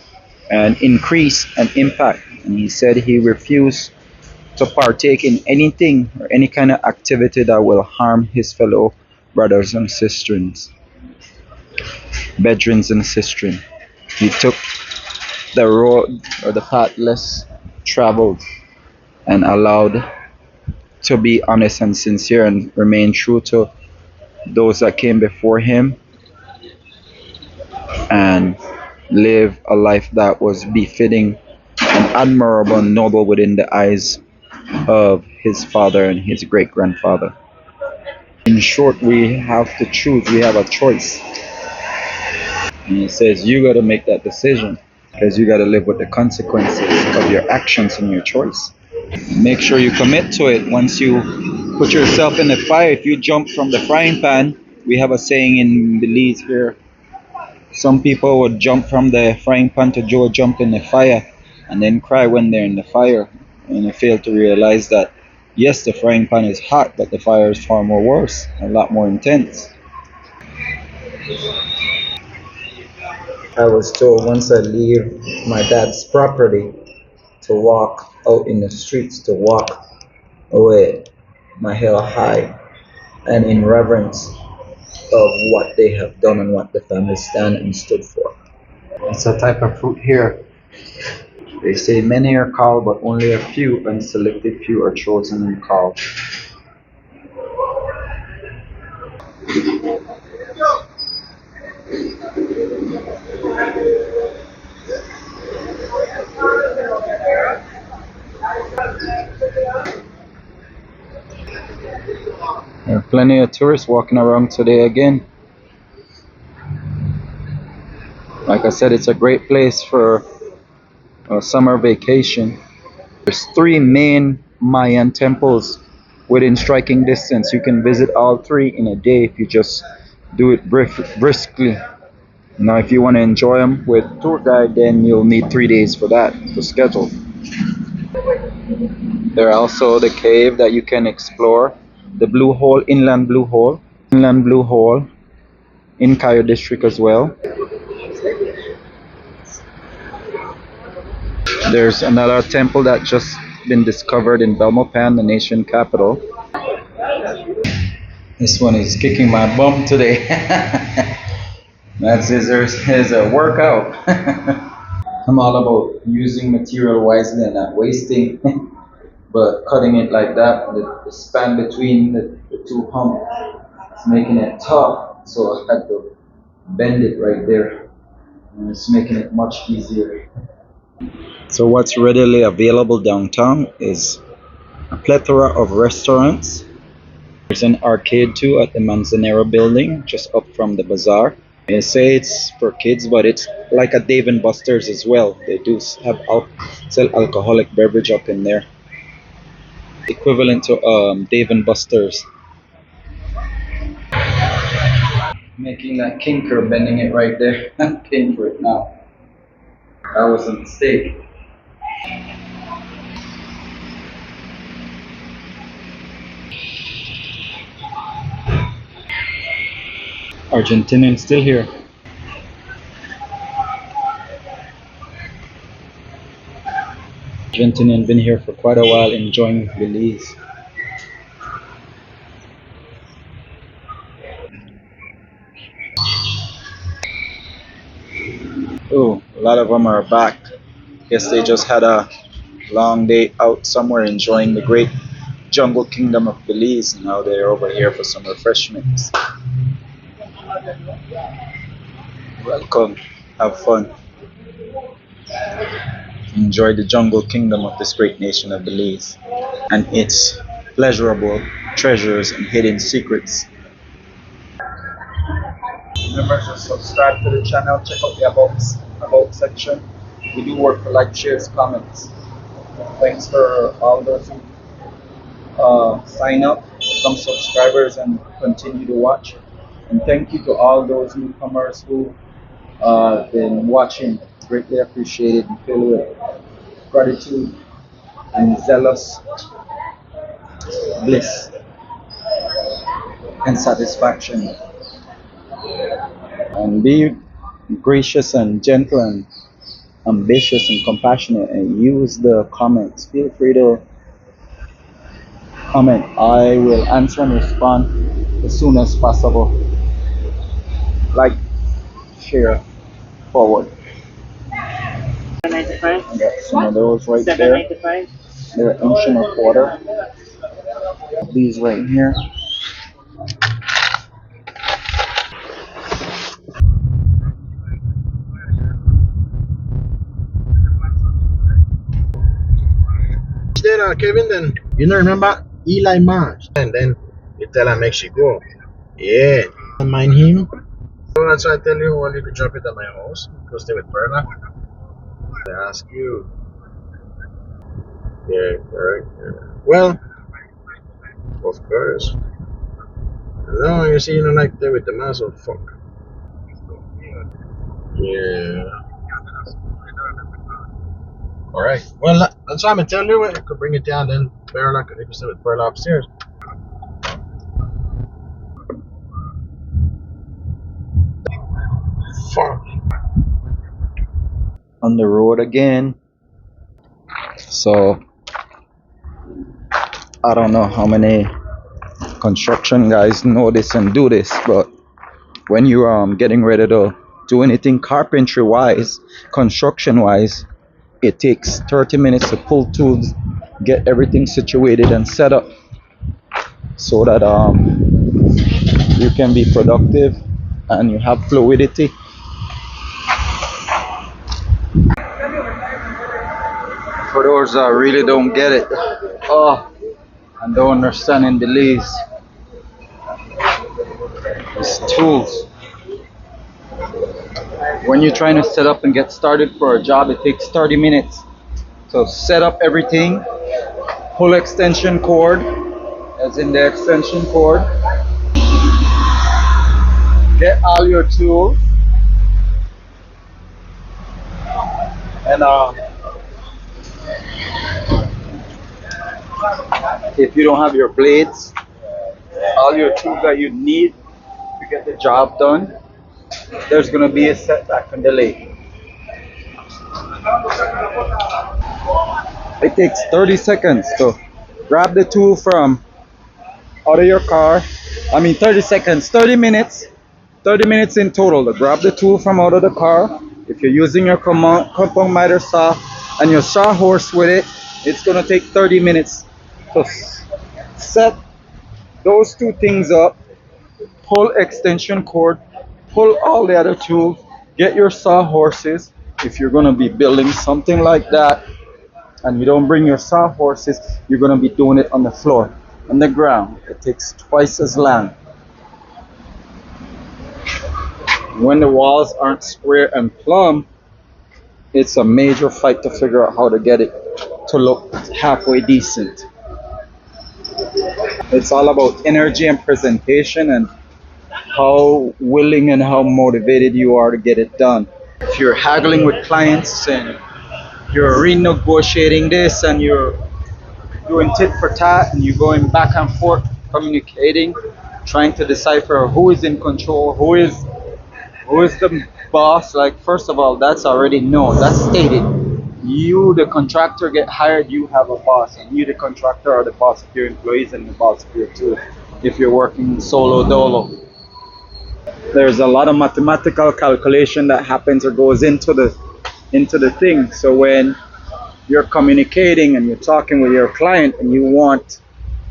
and increase and impact. And he said he refused to partake in anything or any kind of activity that will harm his fellow brothers and sisters, bedrins and sistren. He took the road or the path less traveled and allowed to be honest and sincere and remain true to those that came before him and live a life that was befitting and admirable and noble within the eyes of his father and his great grandfather. In short, we have to choose, we have a choice. And he says, you got to make that decision because you got to live with the consequences of your actions and your choice. Make sure you commit to it. Once you put yourself in the fire, if you jump from the frying pan, we have a saying in Belize here. Some people would jump from the frying pan to Joe jump in the fire and then cry when they're in the fire. And they fail to realize that, yes, the frying pan is hot, but the fire is far more worse, a lot more intense. I was told once I leave my dad's property to walk out in the streets, to walk away my head high and in reverence of what they have done and what the family stand and stood for. It's a type of fruit here. They say many are called, but only a few and selected few are chosen and called. There are plenty of tourists walking around today again. Like I said, it's a great place for a summer vacation. There's three main Mayan temples within striking distance. You can visit all three in a day if you just do it briskly. Now, if you want to enjoy them with tour guide, then you'll need 3 days for that to schedule. There are also the cave that you can explore, the Inland Blue Hole in Cayo District as well. There's another temple that just been discovered in Belmopan, the nation capital. This one is kicking my bum today. That's his workout. I'm all about using material wisely and not wasting, but cutting it like that, the span between the two humps is making it tough, so I had to bend it right there, and it's making it much easier. So what's readily available downtown is a plethora of restaurants. There's an arcade too at the Manzanero building, just up from the bazaar. They say it's for kids, but it's like a Dave and Buster's as well. They do have sell alcoholic beverage up in there, equivalent to Dave and Buster's. Making that kinker, bending it right there. I'm paying for it now. That was a mistake. Argentinian still here. Argentinian been here for quite a while, enjoying Belize. Oh, a lot of them are back. Guess they just had a long day out somewhere enjoying the great jungle kingdom of Belize, and now they're over here for some refreshments. Welcome, have fun. Enjoy the jungle kingdom of this great nation of Belize and its pleasurable treasures and hidden secrets. Remember to subscribe to the channel, check out the about section. We do work for like, shares, comments. Thanks for all those who sign up, become subscribers, and continue to watch. And thank you to all those newcomers who been watching. Greatly appreciated and filled with gratitude and zealous bliss and satisfaction. And be gracious and gentle and ambitious and compassionate, and use the comments. Feel free to comment. I will answer and respond as soon as possible. Like, share, forward. I got some of those right there. They're inch and a quarter. These right here. Kevin, then you know, remember Eli March, and then you tell her make she go. Yeah, don't mind him. So that's why I tell you, I want you to drop it at my house. Go stay with Perla. I ask you. Yeah, correct. Yeah. Well, of course. No, you see, you don't like stay with the man, so fuck. Yeah. All right. Well, that's why I'm gonna tell you. I could bring it down, then Perla could you stay with Perla upstairs. Fuck. On the road again. So I don't know how many construction guys know this and do this, but when you're getting ready to do anything carpentry wise, construction wise, it takes 30 minutes to pull tools, get everything situated and set up so that you can be productive and you have fluidity. For those that really don't get it, and don't understand in delays, it's tools. When you're trying to set up and get started for a job, it takes 30 minutes. So set up everything, pull extension cord, as in the extension cord, get all your tools, and if you don't have your blades, all your tools that you need to get the job done, there's going to be a setback and delay. It takes 30 seconds to grab the tool from out of your car. 30 seconds, 30 minutes. 30 minutes in total to grab the tool from out of the car. If you're using your compound miter saw and your sawhorse with it, it's going to take 30 minutes to set those two things up, pull extension cord, pull all the other tools, get your sawhorses. If you're going to be building something like that and you don't bring your sawhorses, you're going to be doing it on the floor, on the ground. It takes twice as long. When the walls aren't square and plumb, it's a major fight to figure out how to get it to look halfway decent. It's all about energy and presentation and how willing and how motivated you are to get it done. If you're haggling with clients and you're renegotiating this and you're doing tit for tat and you're going back and forth communicating, trying to decipher who is in control, who is the boss, like first of all, that's already known, that's stated. You, the contractor, get hired, you have a boss, and you, the contractor, are the boss of your employees and the boss of your tool. If you're working solo dolo, there's a lot of mathematical calculation that happens or goes into the thing. So when you're communicating and you're talking with your client and you want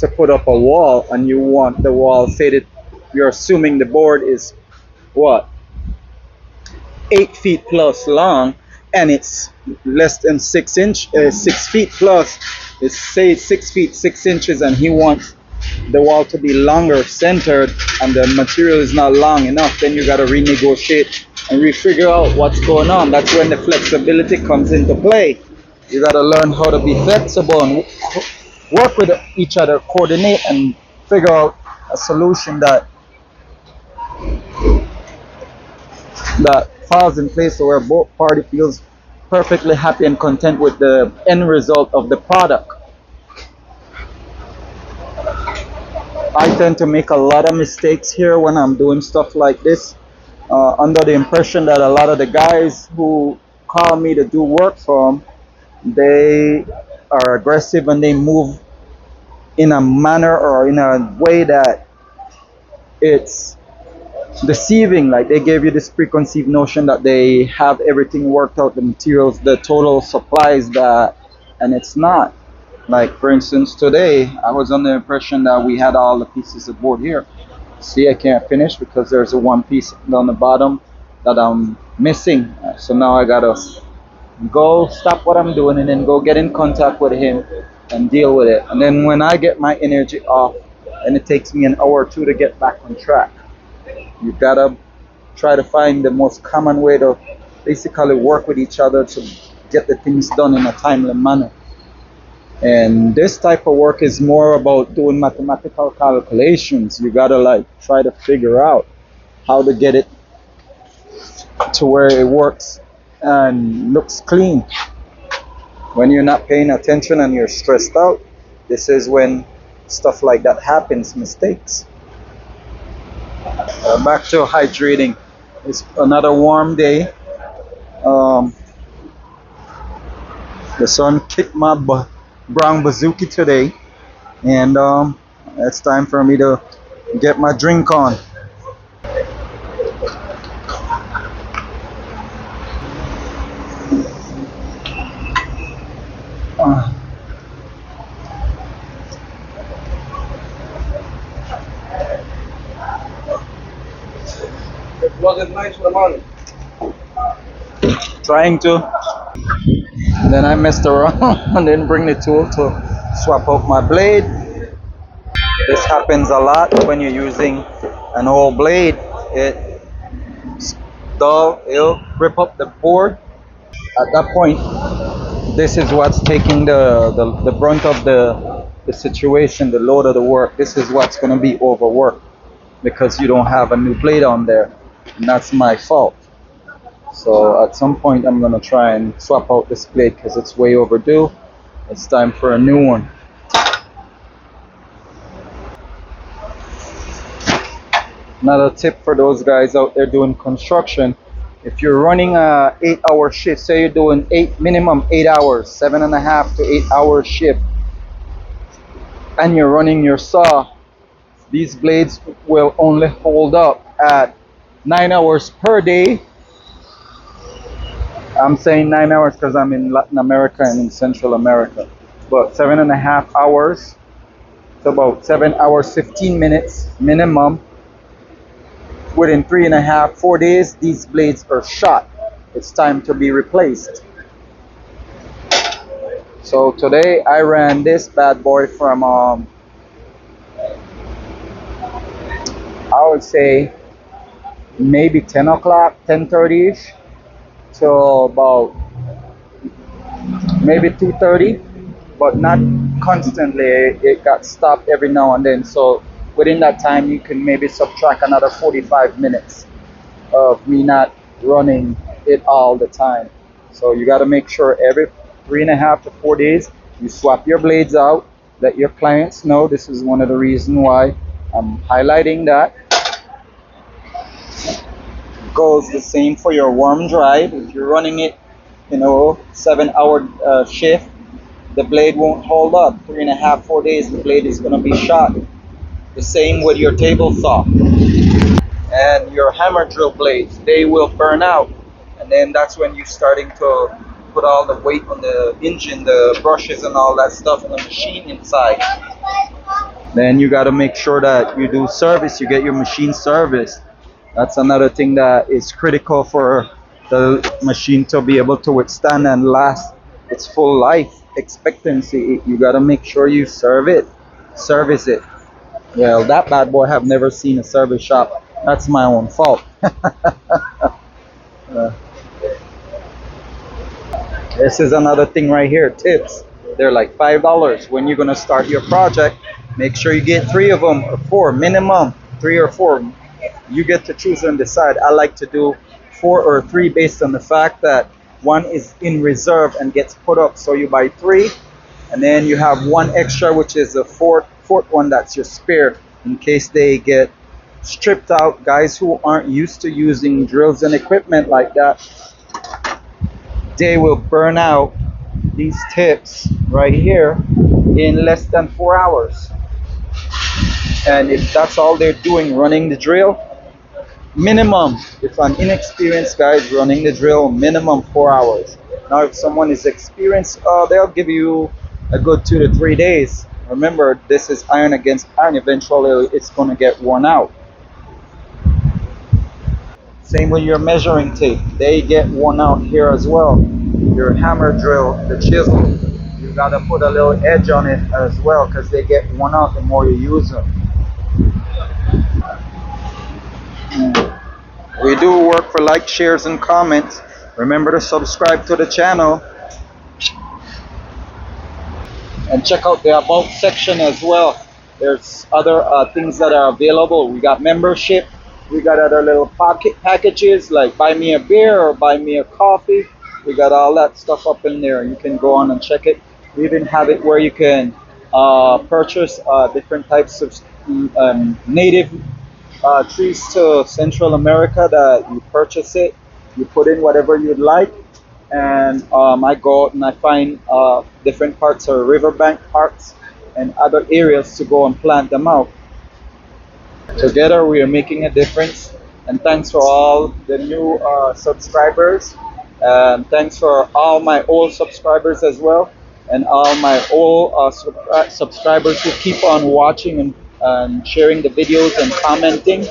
to put up a wall and you want the wall, say that you're assuming the board is what, 8 feet plus long, and it's less than 6 feet plus, it's say 6 feet 6 inches, and he wants the wall to be longer centered and the material is not long enough, then you got to renegotiate and refigure out what's going on. That's when the flexibility comes into play. You got to learn how to be flexible and work with each other, coordinate and figure out a solution that falls in place where both parties feels perfectly happy and content with the end result of the product. I tend to make a lot of mistakes here when I'm doing stuff like this, under the impression that a lot of the guys who call me to do work for them, they are aggressive and they move in a manner or in a way that it's deceiving. Like they gave you this preconceived notion that they have everything worked out, the materials, the total supplies, that, and it's not. Like for instance, today I was under the impression that we had all the pieces of board here. See, I can't finish because there's a one piece down the bottom that I'm missing. So now I gotta go stop what I'm doing and then go get in contact with him and deal with it. And then when I get my energy off, and it takes me an hour or two to get back on track, you gotta try to find the most common way to basically work with each other to get the things done in a timely manner. And this type of work is more about doing mathematical calculations. You gotta like try to figure out how to get it to where it works and looks clean. When you're not paying attention and you're stressed out, this is when stuff like that happens, mistakes. Back to hydrating. It's another warm day. Um, the sun kicked my brown bazooki today, and it's time for me to get my drink on. Uh, Was it nice for the morning? Trying to. And then I messed around and didn't bring the tool to swap out my blade. This happens a lot when you're using an old blade. It's dull, it'll rip up the board. At that point, this is what's taking the brunt of the situation, the load of the work. This is what's going to be overworked because you don't have a new blade on there. And that's my fault. So at some point I'm going to try and swap out this blade because it's way overdue. It's time for a new one. Another tip for those guys out there doing construction: if you're running a 8-hour shift, say you're doing minimum 8 hours, 7.5 to 8 hour shift, and you're running your saw, these blades will only hold up at 9 hours per day. I'm saying 9 hours because I'm in Latin America and in Central America, but 7.5 hours, it's about 7 hours 15 minutes minimum. Within 3.5, 4 days, these blades are shot. It's time to be replaced. So today I ran this bad boy from I would say maybe 10 o'clock, 10:30ish, till about maybe 2:30, but not constantly. It got stopped every now and then. So within that time, you can maybe subtract another 45 minutes of me not running it all the time. So you got to make sure every 3.5 to 4 days you swap your blades out. Let your clients know. This is one of the reasons why I'm highlighting that. Goes the same for your warm drive. If you're running it, 7-hour shift, the blade won't hold up. 3.5, 4 days, the blade is going to be shot. The same with your table saw and your hammer drill blades. They will burn out, and then that's when you're starting to put all the weight on the engine, the brushes and all that stuff on the machine inside. Then you got to make sure that you do service, you get your machine serviced. That's another thing that is critical for the machine to be able to withstand and last its full life expectancy. You got to make sure you service it. Well, that bad boy have never seen a service shop. That's my own fault. This is another thing right here, tips. They're like $5. When you're gonna start your project, make sure you get 3 of them or 4, minimum 3 or 4. You get to choose and decide. I like to do 4 or 3 based on the fact that one is in reserve and gets put up. So you buy 3, and then you have 1 extra, which is a fourth one that's your spare in case they get stripped out. Guys who aren't used to using drills and equipment like that, they will burn out these tips right here in less than 4 hours. And if that's all they're doing, running the drill, minimum, if an inexperienced guy is running the drill, minimum 4 hours. Now if someone is experienced, they'll give you a good 2 to 3 days. Remember, this is iron against iron. Eventually it's going to get worn out. Same with your measuring tape. They get worn out here as well. Your hammer drill, the chisel, you You gotta put a little edge on it as well, because they get worn out the more you use them. We do work for like, shares, and comments. Remember to subscribe to the channel and check out the about section as well. There's other things that are available. We got membership. We got other little pocket packages like buy me a beer or buy me a coffee. We got all that stuff up in there. You can go on and check it. We even have it where you can purchase different types of native trees to Central America, that you purchase it, you put in whatever you'd like, and I go out and I find different parts or riverbank parks and other areas to go and plant them out. Together we are making a difference, and thanks for all the new subscribers, and thanks for all my old subscribers as well, and all my old subscribers who keep on watching and sharing the videos and commenting.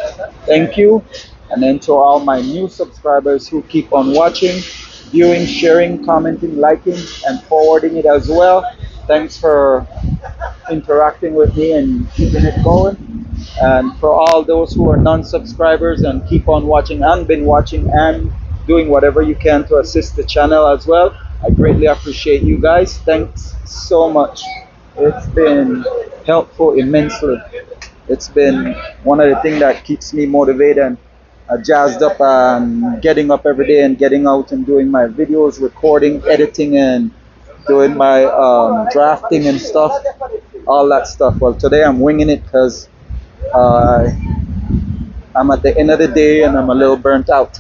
Thank you. And then to all my new subscribers who keep on watching, viewing, sharing, commenting, liking, and forwarding it as well. Thanks for interacting with me and keeping it going. And for all those who are non-subscribers and keep on watching and been watching and doing whatever you can to assist the channel as well, I greatly appreciate you guys. Thanks so much. It's been helpful immensely. It's been one of the things that keeps me motivated and jazzed up and getting up every day and getting out and doing my videos, recording, editing, and doing my drafting and stuff, all that stuff. Well, today I'm winging it because I'm at the end of the day and I'm a little burnt out.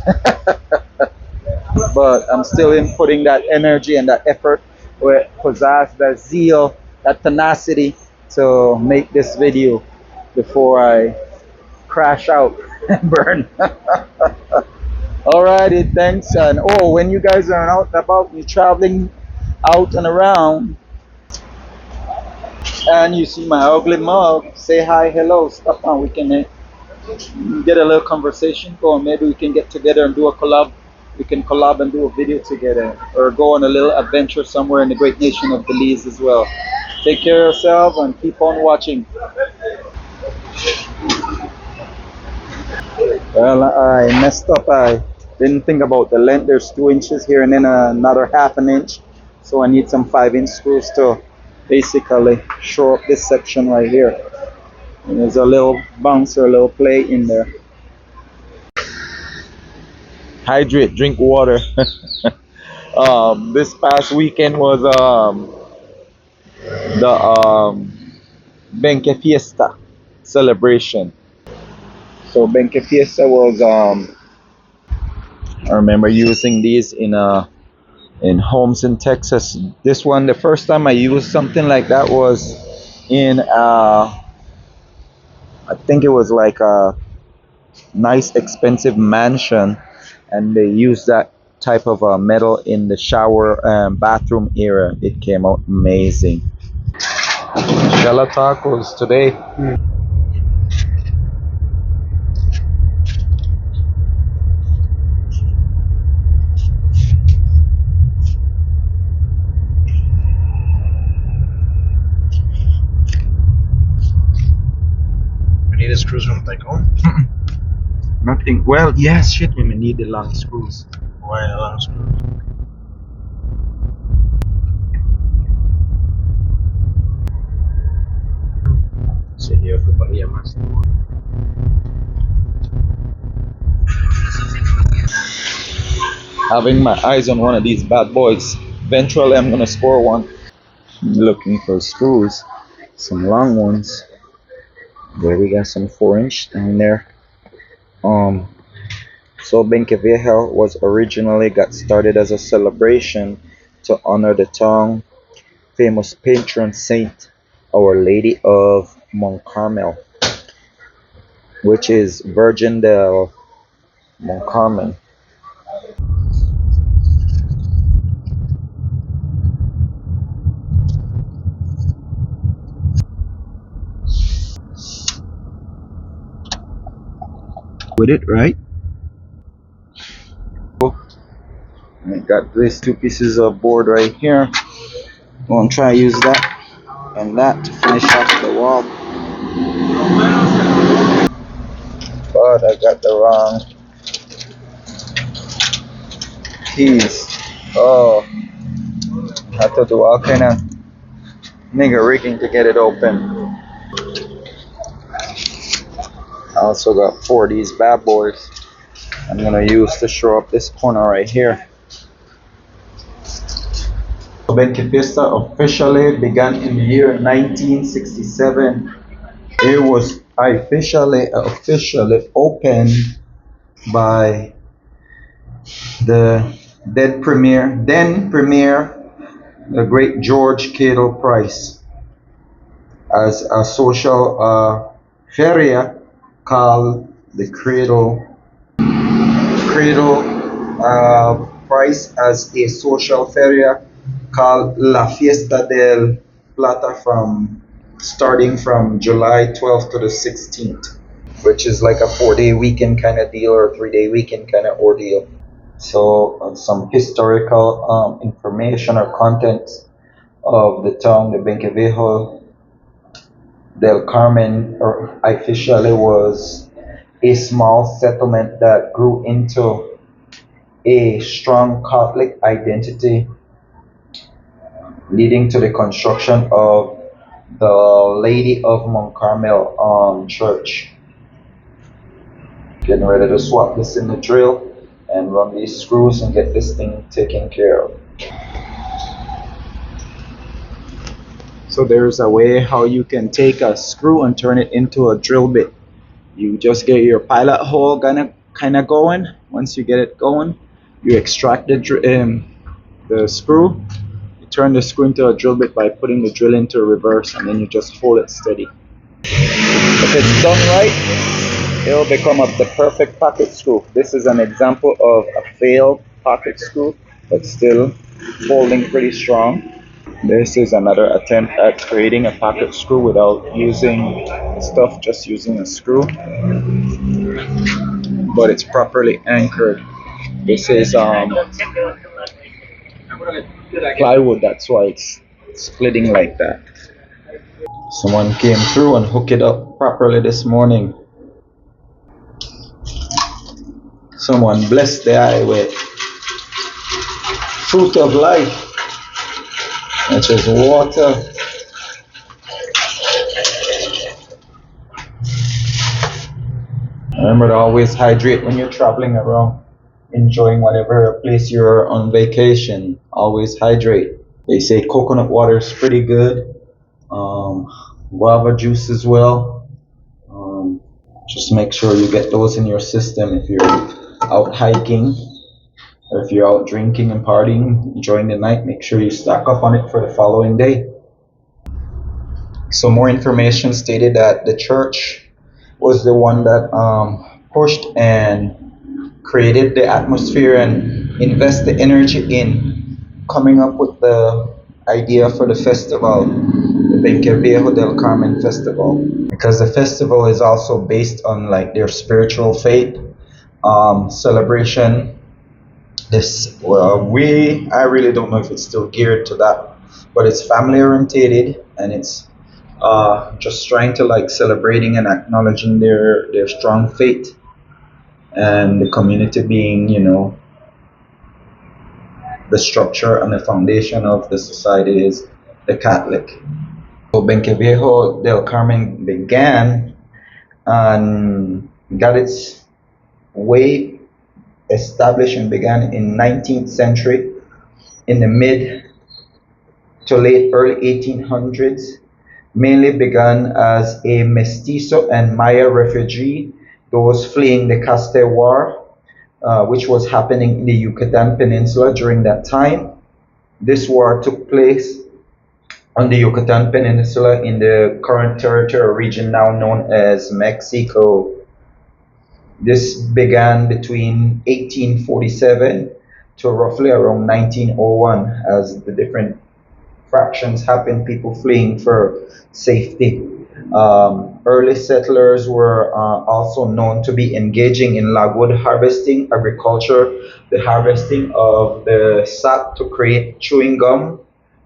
But I'm still in putting that energy and that effort with pizzazz, that zeal, that tenacity to make this video before I crash out and burn. Alrighty, thanks. And oh, when you guys are out and about, you're traveling out and around, and you see my ugly mug, say hi, hello, stop on. We can get a little conversation going. Maybe we can get together and do a collab. We can collab and do a video together, or go on a little adventure somewhere in the great nation of Belize as well. Take care of yourself and keep on watching. Well, I messed up. I didn't think about the length. There's 2 inches here and then another half an inch. So I need some 5-inch screws to basically shore up this section right here. And there's a little bounce or a little play in there. Hydrate, drink water. This past weekend was the Benque Fiesta celebration. So Benque Fiesta was I remember using these in homes in Texas. This one, the first time I used something like that was in I think it was like a nice expensive mansion, and they used that type of metal in the shower bathroom area. It came out amazing. Shella tacos today. We need the screws from Taiko. Nothing. Well, yes, shit. We may need the long screws. Why the long screws? Sí, yo ocuparía más. Having my eyes on one of these bad boys. Eventually, I'm gonna score one. Looking for screws, some long ones. There we got some 4-inch down there. So Benque Vieja was originally got started as a celebration to honor the town famous patron saint, Our Lady of Mount Carmel, which is Virgin del Mount Carmel. With it, right? I got these 2 pieces of board right here. Gonna try to use that and that to finish off the wall. But I got the wrong keys. Oh, have to do all kind of nigga rigging to get it open. I also got 4 of these bad boys I'm gonna use to show up this corner right here. Benke Fiesta officially began in the year 1967. It was officially opened by the then premier, the great George Cadle Price, as a social feria called the Cradle Price as a social feria called La Fiesta del Plata starting from July 12th to the 16th, which is like a 4-day weekend kind of deal or a 3-day weekend kind of ordeal. So some historical information or content of the town, the Benquevejo del Carmen, or officially was a small settlement that grew into a strong Catholic identity, leading to the construction of the Lady of Mount Carmel church. Getting ready to swap this in the drill and run these screws and get this thing taken care of. So there's a way how you can take a screw and turn it into a drill bit. You just get your pilot hole kind of going. Once you get it going, you extract the screw. You turn the screw into a drill bit by putting the drill into reverse, and then you just hold it steady. If it's done right, it'll become the perfect pocket screw. This is an example of a failed pocket screw, but still holding pretty strong. This is another attempt at creating a pocket screw without using stuff, just using a screw, but it's properly anchored. This is plywood, that's why it's splitting like that. Someone came through and hooked it up properly this morning. Someone blessed the eye with fruit of life, which is water. Remember to always hydrate when you're traveling around, enjoying whatever place you're on vacation. Always hydrate. They say coconut water is pretty good. Guava juice as well. Just make sure you get those in your system if you're out hiking or if you're out drinking and partying, enjoying the night. Make sure you stock up on it for the following day. Some more information stated that the church was the one that pushed and created the atmosphere and invest the energy in coming up with the idea for the festival, the Benquevejo del Carmen Festival, because the festival is also based on like their spiritual faith celebration. I really don't know if it's still geared to that, but it's family orientated and it's just trying to like celebrating and acknowledging their strong faith and the community being, the structure and the foundation of the society is the Catholic. So Benquevejo del Carmen began and got its way established and began in 19th century in the mid to late early 1800s. Mainly began as a Mestizo and Maya refugee, those fleeing the Caste War, which was happening in the Yucatan Peninsula during that time. This war took place on the Yucatan Peninsula in the current territory region now known as Mexico. This began between 1847 to roughly around 1901 as the different fractions happened, people fleeing for safety. Early settlers were also known to be engaging in logwood harvesting, agriculture, the harvesting of the sap to create chewing gum,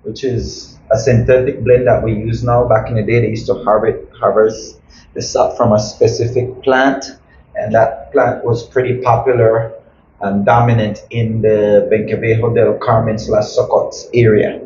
which is a synthetic blend that we use now. Back in the day, they used to harvest the sap from a specific plant, and that plant was pretty popular and dominant in the Benquevejo del Carmen slash Socots area.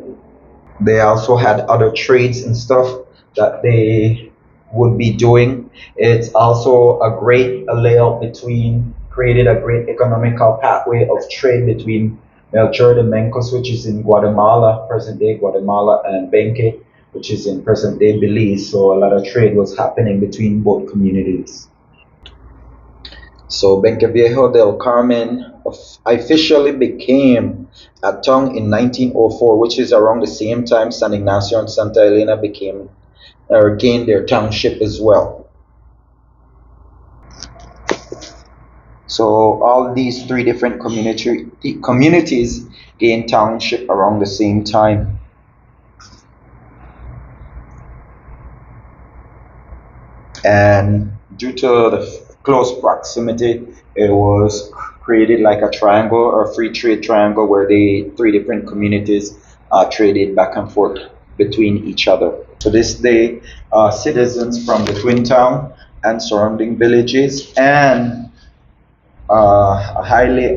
They also had other trades and stuff that they would be doing. It's also a great layout between, created a great economical pathway of trade between Melchor de Mencos, which is in Guatemala, present day Guatemala, and Benque, which is in present day Belize. So a lot of trade was happening between both communities. So Benquevejo del Carmen officially became a town in 1904, which is around the same time San Ignacio and Santa Elena became or gained their township as well. So all these three different communities gained township around the same time. And due to the close proximity, it was created like a triangle or a free trade triangle where the three different communities traded back and forth between each other. To this day, citizens from the Twin Town and surrounding villages and a highly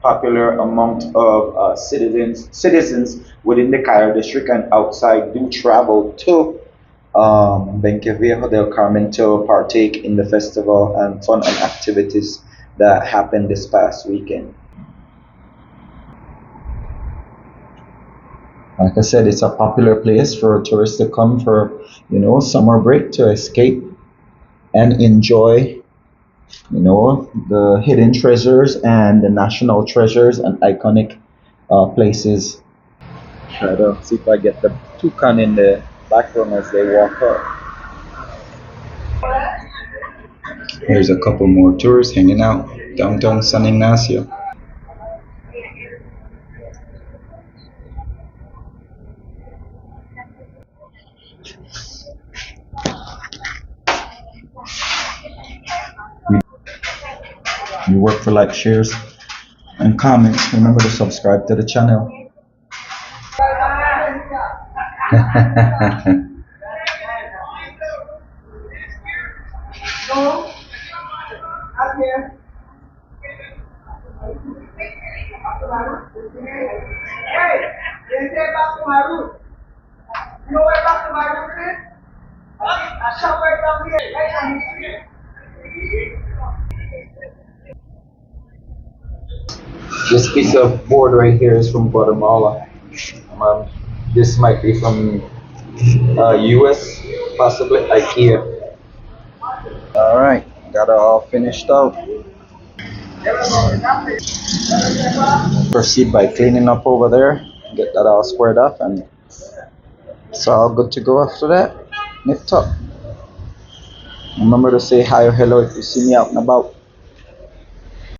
popular amount of citizens within the Cayo district and outside do travel to Benquevejo del Carmen to partake in the festival and fun and activities that happened this past weekend. Like I said, it's a popular place for tourists to come for, summer break to escape and enjoy, the hidden treasures and the national treasures and iconic places. Try to see if I get the toucan in the background as they walk up. Here's a couple more tourists hanging out downtown San Ignacio. You work for like, shares, and comments. Remember to subscribe to the channel. This piece of board right here is from Guatemala. This might be from US, possibly IKEA. Alright, got it all finished out. Proceed by cleaning up over there, get that all squared off, and it's all good to go after that. Nip top. Remember to say hi or hello if you see me out and about.